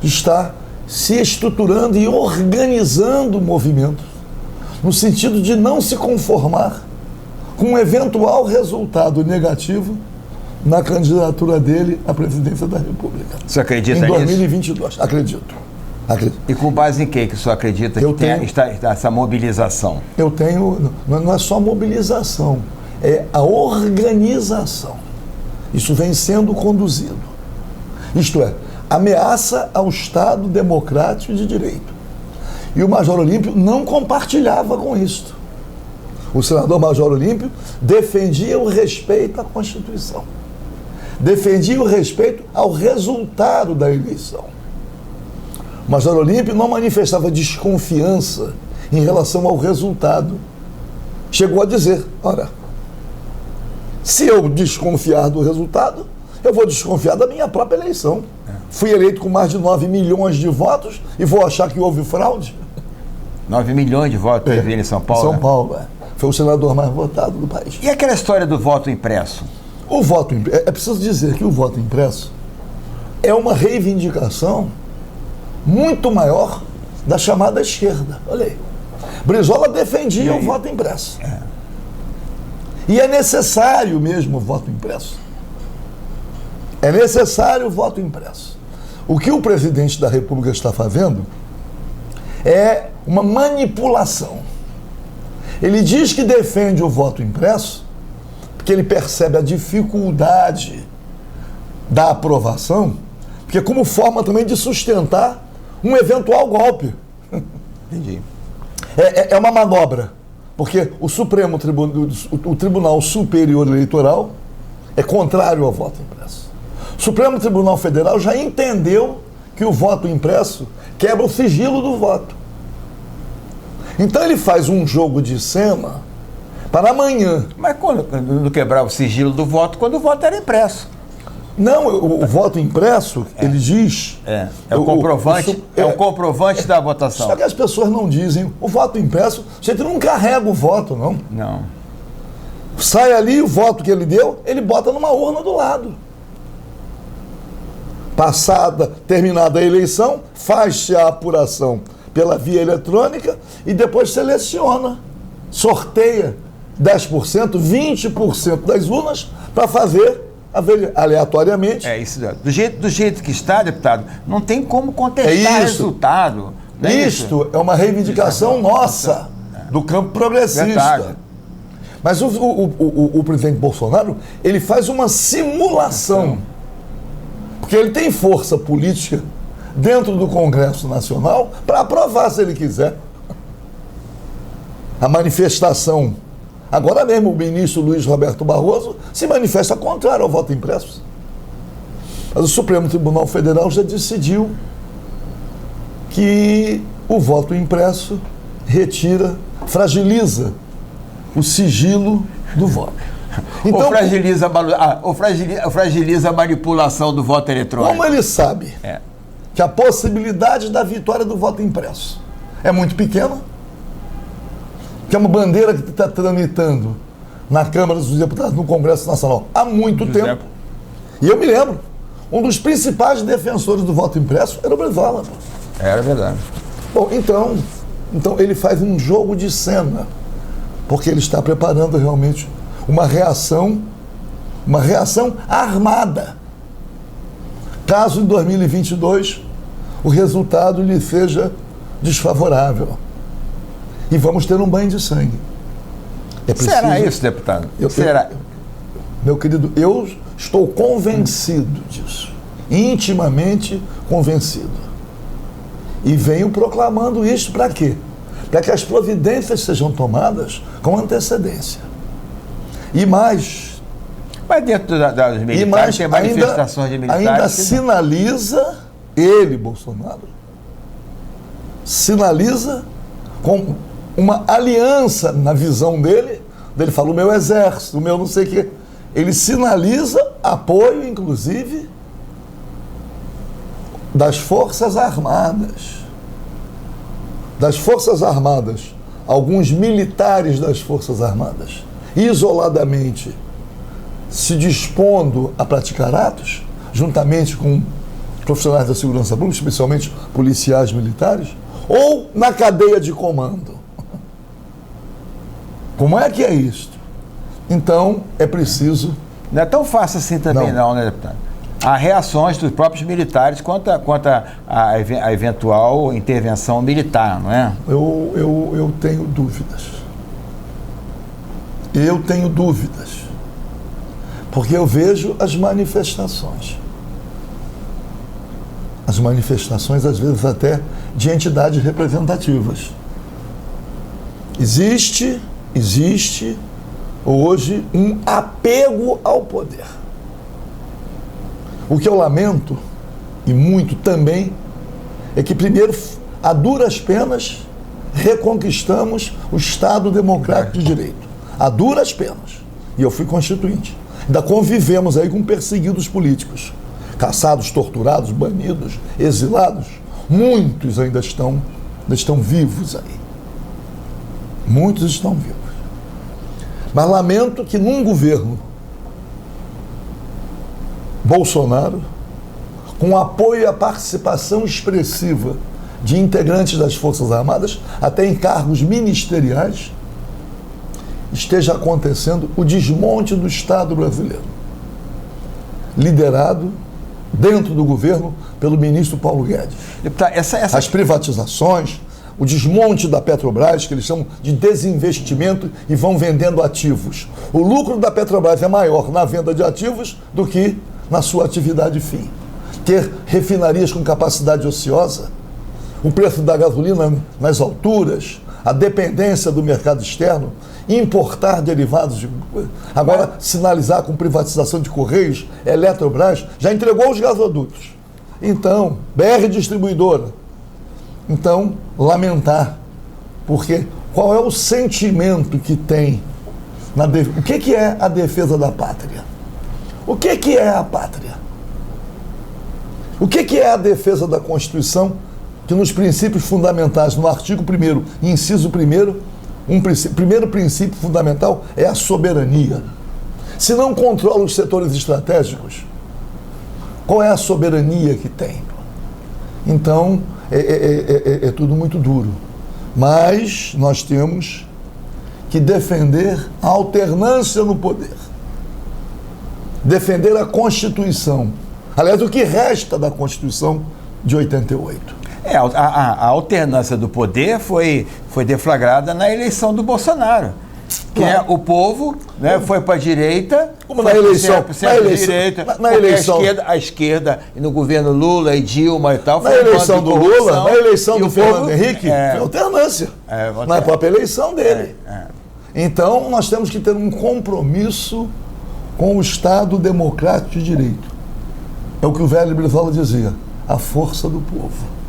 está se estruturando e organizando movimentos no sentido de não se conformar com um eventual resultado negativo na candidatura dele à presidência da República. Você acredita nisso? Em nisso? 2022. Acredito. E com base em que o senhor acredita que está essa mobilização? Eu tenho, não é só mobilização, é a organização. Isso vem sendo conduzido. Isto é, ameaça ao Estado Democrático de Direito. E o Major Olímpio não compartilhava com isso. O senador Major Olímpio defendia o respeito à Constituição. Defendia o respeito ao resultado da eleição. O Major Olímpio não manifestava desconfiança em relação ao resultado. Chegou a dizer, ora, se eu desconfiar do resultado, eu vou desconfiar da minha própria eleição. Fui eleito com mais de 9 milhões de votos e vou achar que houve fraude? 9 milhões de votos teve ele em São Paulo? São Paulo, Foi o senador mais votado do país. E aquela história do voto impresso? O voto impresso, é preciso dizer que o voto impresso é uma reivindicação muito maior da chamada esquerda. Olha aí. Brizola defendia o voto impresso. E é necessário mesmo o voto impresso. É necessário o voto impresso. O que o presidente da República está fazendo é uma manipulação. Ele diz que defende o voto impresso porque ele percebe a dificuldade da aprovação, porque como forma também de sustentar um eventual golpe. Entendi. É uma manobra, porque o Tribunal Superior Eleitoral é contrário ao voto impresso. O Supremo Tribunal Federal já entendeu que o voto impresso quebra o sigilo do voto. Então ele faz um jogo de cena para amanhã. Mas quando não quebrar o sigilo do voto, quando o voto era impresso. Não, o voto impresso, ele diz... É o comprovante, o comprovante da votação. Só que as pessoas não dizem, o voto impresso, você não carrega o voto, não. Não. Sai ali o voto que ele deu, ele bota numa urna do lado. Terminada a eleição, faz-se a apuração pela via eletrônica e depois seleciona, sorteia 10%, 20% das urnas para fazer aleatoriamente. Isso. Do jeito que está, deputado, não tem como contestar resultado. Isto é uma reivindicação nossa, do campo progressista. Verdade. Mas o presidente Bolsonaro, ele faz uma simulação, porque ele tem força política dentro do Congresso Nacional para aprovar se ele quiser. A manifestação, agora mesmo o ministro Luiz Roberto Barroso se manifesta contrário ao voto impresso. Mas o Supremo Tribunal Federal já decidiu que o voto impresso fragiliza o sigilo do voto. Então, fragiliza a manipulação do voto eletrônico. Como ele sabe que a possibilidade da vitória do voto impresso é muito pequena, que é uma bandeira que está tramitando na Câmara dos Deputados, no Congresso Nacional, há muito tempo. E eu me lembro, um dos principais defensores do voto impresso era o Brizola. Era verdade. Bom, então ele faz um jogo de cena, porque ele está preparando realmente uma reação armada, caso em 2022 o resultado lhe seja desfavorável. E vamos ter um banho de sangue. Será isso, deputado? Será? Meu querido, eu estou convencido disso, intimamente convencido. E venho proclamando isso para quê? Para que as providências sejam tomadas com antecedência. E mais... Mas dentro das militares tem manifestações de militares... Ainda sinaliza, ele, Bolsonaro, sinaliza com uma aliança na visão dele fala o meu exército, o meu não sei o quê. Ele sinaliza apoio, inclusive, das Forças Armadas. Das Forças Armadas, alguns militares das Forças Armadas, isoladamente, se dispondo a praticar atos, juntamente com profissionais da segurança pública, especialmente policiais militares, ou na cadeia de comando. Como é que é isto? Então, é preciso... Não é tão fácil assim também não, né, deputado? Há reações dos próprios militares quanto a eventual intervenção militar, não é? Eu tenho dúvidas. Eu tenho dúvidas. Porque eu vejo as manifestações. As manifestações, às vezes, até de entidades representativas. Existe hoje um apego ao poder. O que eu lamento, e muito também, é que primeiro, a duras penas, reconquistamos o Estado Democrático de Direito. A duras penas. E eu fui constituinte. Ainda convivemos aí com perseguidos políticos, caçados, torturados, banidos, exilados. Muitos ainda estão vivos aí. Muitos estão vivos. Mas lamento que num governo Bolsonaro, com apoio e a participação expressiva de integrantes das Forças Armadas, até em cargos ministeriais, esteja acontecendo o desmonte do Estado brasileiro, liderado dentro do governo pelo ministro Paulo Guedes. As privatizações, o desmonte da Petrobras, que eles chamam de desinvestimento e vão vendendo ativos. O lucro da Petrobras é maior na venda de ativos do que na sua atividade fim. Ter refinarias com capacidade ociosa, o preço da gasolina nas alturas, a dependência do mercado externo, importar derivados, agora sinalizar com privatização de Correios, Eletrobras, já entregou os gasodutos. Então, BR Distribuidora. Então, lamentar. Porque qual é o sentimento que tem? O que é a defesa da pátria? O que é a pátria? O que é a defesa da Constituição? Que nos princípios fundamentais, no artigo 1º, inciso 1º, primeiro princípio fundamental é a soberania. Se não controla os setores estratégicos, qual é a soberania que tem? Então, é tudo muito duro. Mas nós temos que defender a alternância no poder. Defender a Constituição. Aliás, o que resta da Constituição de 88. A alternância do poder foi deflagrada na eleição do Bolsonaro. Que é o povo, né, foi para a direita, como na eleição, na eleição, a esquerda no governo Lula e Dilma e tal. Na eleição do Lula, na eleição do Fernando Henrique, foi alternância. Na própria eleição dele. Então, nós temos que ter um compromisso com o Estado democrático de direito. É o que o velho Brizola dizia, a força do povo.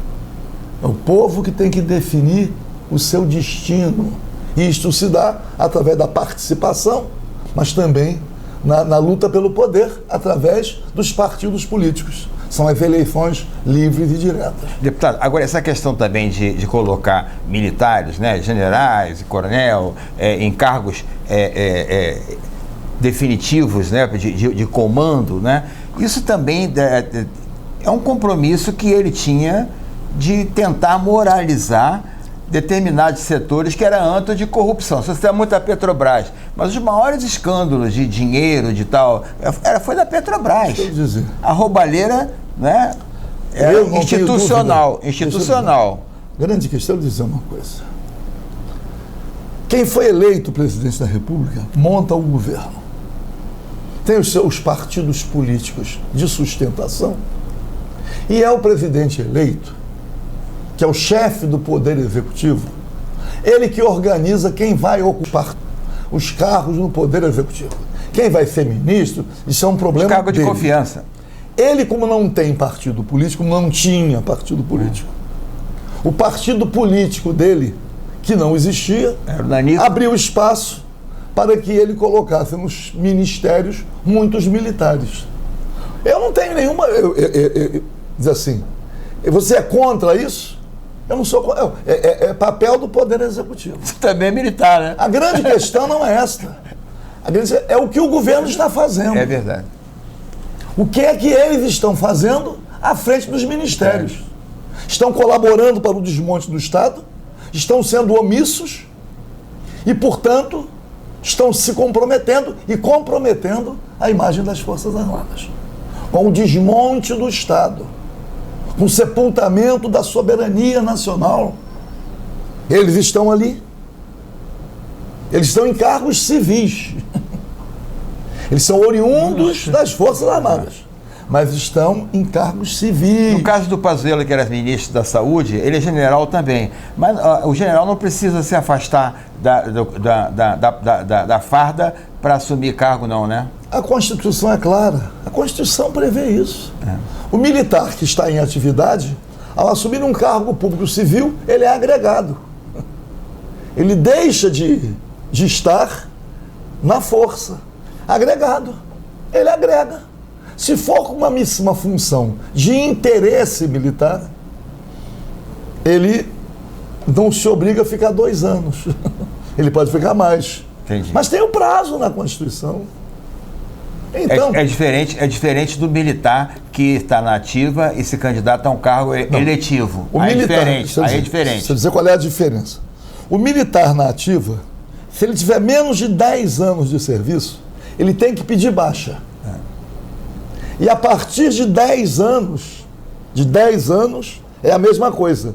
É o povo que tem que definir o seu destino. E isto se dá através da participação, mas também na luta pelo poder, através dos partidos políticos. São as eleições livres e diretas. Deputado, agora essa questão também de colocar militares, né, generais e coronel, em cargos definitivos, né, de comando, né, isso também é um compromisso que ele tinha de tentar moralizar determinados setores que era âmbito de corrupção. Você tem muito a Petrobras, mas os maiores escândalos de dinheiro, de tal, foi da Petrobras. Deixa eu dizer. A roubalheira, né, era institucional. Grande questão de dizer uma coisa. Quem foi eleito presidente da República monta o governo. Tem os seus partidos políticos de sustentação. E é o presidente eleito, que é o chefe do Poder Executivo, ele que organiza quem vai ocupar os cargos no Poder Executivo. Quem vai ser ministro, isso é um problema dele. Cargo de confiança. Ele, como não tem partido político, não tinha partido político. O partido político dele, que não existia, abriu espaço para que ele colocasse nos ministérios muitos militares. Eu não tenho nenhuma... diz assim, você é contra isso? Eu não sou contra. É papel do Poder Executivo. Você também é militar, né? A grande questão não é esta. A grande é o que o governo está fazendo. É verdade. O que é que eles estão fazendo à frente dos ministérios? Estão colaborando para o desmonte do Estado, estão sendo omissos e, portanto, estão se comprometendo e comprometendo a imagem das Forças Armadas. Com o desmonte do Estado, com o sepultamento da soberania nacional. Eles estão ali. Eles estão em cargos civis. Eles são oriundos das Forças Armadas, mas estão em cargos civis. No caso do Pazuello, que era ministro da Saúde, ele é general também. Mas o general não precisa se afastar da farda para assumir cargo, não, né? A Constituição é clara. A Constituição prevê isso. O militar que está em atividade, ao assumir um cargo público civil, ele é agregado. Ele deixa de estar na força. Agregado. Ele agrega. Se for com uma função de interesse militar, ele não se obriga a ficar 2 anos. Ele pode ficar mais. Entendi. Mas tem um prazo na Constituição. Então, é diferente do militar que está na ativa e se candidata a um cargo eletivo. O militar, é diferente. Deixa eu dizer qual é a diferença. O militar na ativa, se ele tiver menos de 10 anos de serviço, ele tem que pedir baixa. E a partir de 10 anos, é a mesma coisa.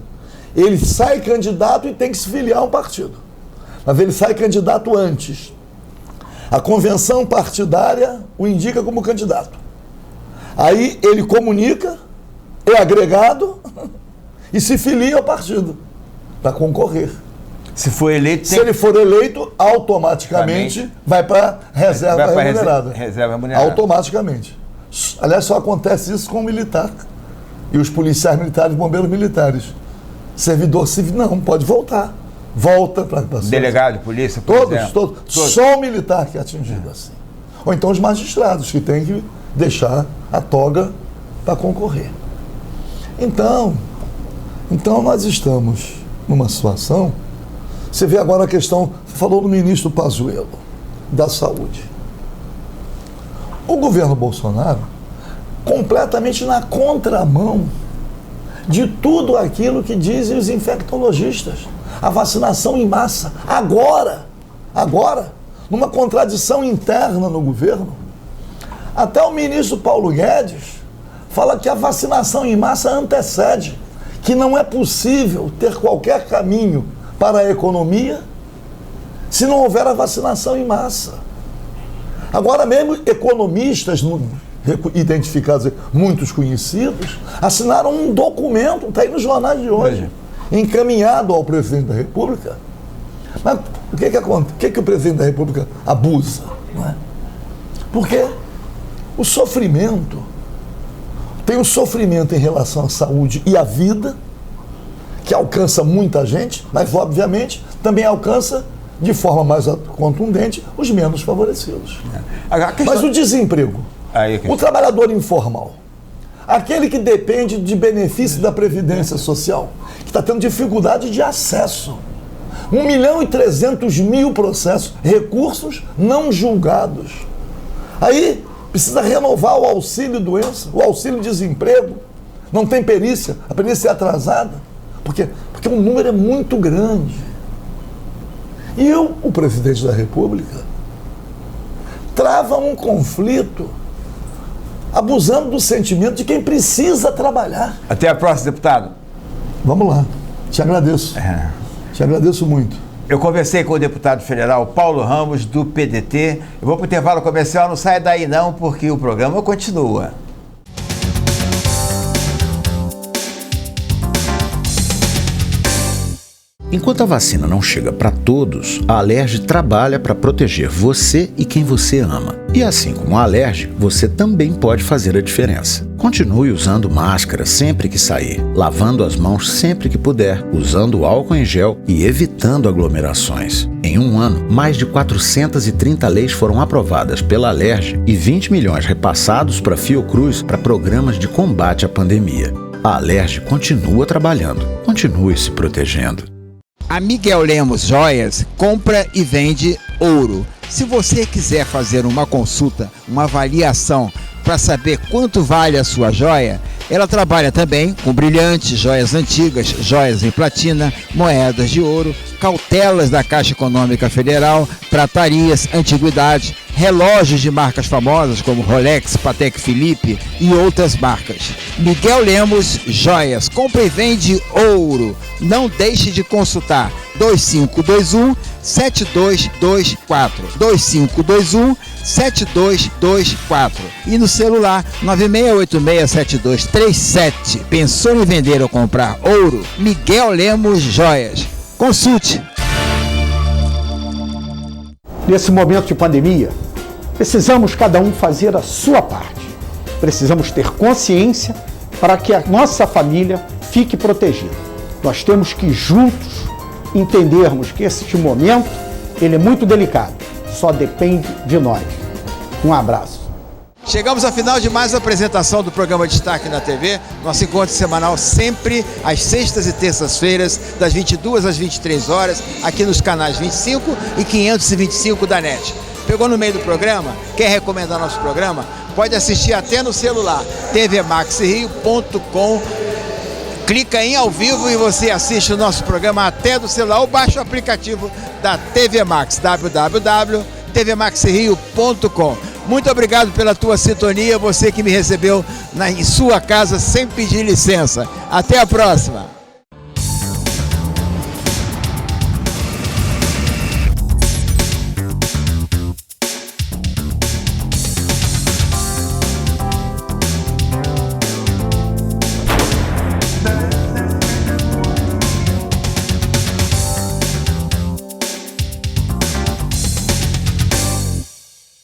Ele sai candidato e tem que se filiar a um partido. Mas ele sai candidato antes. A convenção partidária o indica como candidato. Aí ele comunica, é agregado e se filia ao partido para concorrer. Se for eleito, Se ele for eleito, automaticamente vai para reserva remunerada. Reserva remunerada. Automaticamente. Aliás, só acontece isso com o militar. E os policiais militares, bombeiros militares. Servidor civil, não, pode voltar. Volta para a Delegado de polícia, por exemplo. Todos. Só o militar que é atingido assim. Ou então os magistrados, que têm que deixar a toga para concorrer. Então nós estamos numa situação. Você vê agora a questão, falou no ministro Pazuello, da saúde. O governo Bolsonaro, completamente na contramão de tudo aquilo que dizem os infectologistas. A vacinação em massa, agora, numa contradição interna no governo. Até o ministro Paulo Guedes fala que a vacinação em massa antecede, que não é possível ter qualquer caminho para a economia se não houver a vacinação em massa. Agora mesmo, economistas identificados, muitos conhecidos, assinaram um documento, está aí nos jornais de hoje, encaminhado ao presidente da República. Mas o que acontece? O que o presidente da República abusa? Não é? Porque o sofrimento, tem um sofrimento em relação à saúde e à vida, que alcança muita gente, mas obviamente também alcança de forma mais contundente os menos favorecidos. Mas o desemprego, o trabalhador informal, aquele que depende de benefício da Previdência Social, que está tendo dificuldade de acesso. 1.300.000 processos, recursos não julgados. Aí precisa renovar o auxílio-doença, o auxílio-desemprego, não tem perícia, a perícia é atrasada, porque o número é muito grande. E o presidente da República trava um conflito abusando do sentimento de quem precisa trabalhar. Até a próxima, deputado. Vamos lá, te agradeço. Te agradeço muito. Eu conversei com o deputado federal Paulo Ramos, do PDT. Eu vou para o intervalo comercial, não sai daí não, porque o programa continua. Enquanto a vacina não chega para todos, a Alerj trabalha para proteger você e quem você ama. E assim como a Alerj, você também pode fazer a diferença. Continue usando máscara sempre que sair, lavando as mãos sempre que puder, usando álcool em gel e evitando aglomerações. Em um ano, mais de 430 leis foram aprovadas pela Alerj e 20 milhões repassados para a Fiocruz para programas de combate à pandemia. A Alerj continua trabalhando, continue se protegendo. A Miguel Lemos Joias compra e vende ouro. Se você quiser fazer uma consulta, uma avaliação para saber quanto vale a sua joia, ela trabalha também com brilhantes, joias antigas, joias em platina, moedas de ouro, cautelas da Caixa Econômica Federal, pratarias, antiguidades, relógios de marcas famosas como Rolex, Patek Philippe e outras marcas. Miguel Lemos Joias, compra e vende ouro. Não deixe de consultar 2521-7224, 2521-7224 e no celular 96867237. Pensou em vender ou comprar ouro? Miguel Lemos Joias. Consulte. Nesse momento de pandemia, precisamos cada um fazer a sua parte. Precisamos ter consciência para que a nossa família fique protegida. Nós temos que juntos entendermos que este momento ele é muito delicado, só depende de nós. Um abraço. Chegamos ao final de mais uma apresentação do programa Destaque na TV, nosso encontro semanal sempre às sextas e terças-feiras, das 22 às 23 horas, aqui nos canais 25 e 525 da NET. Pegou no meio do programa? Quer recomendar nosso programa? Pode assistir até no celular, tvmaxrio.com. Clica em ao vivo e você assiste o nosso programa até do celular ou baixa o aplicativo da TV Max, www.tvmaxrio.com. Muito obrigado pela tua sintonia, você que me recebeu em sua casa sem pedir licença. Até a próxima!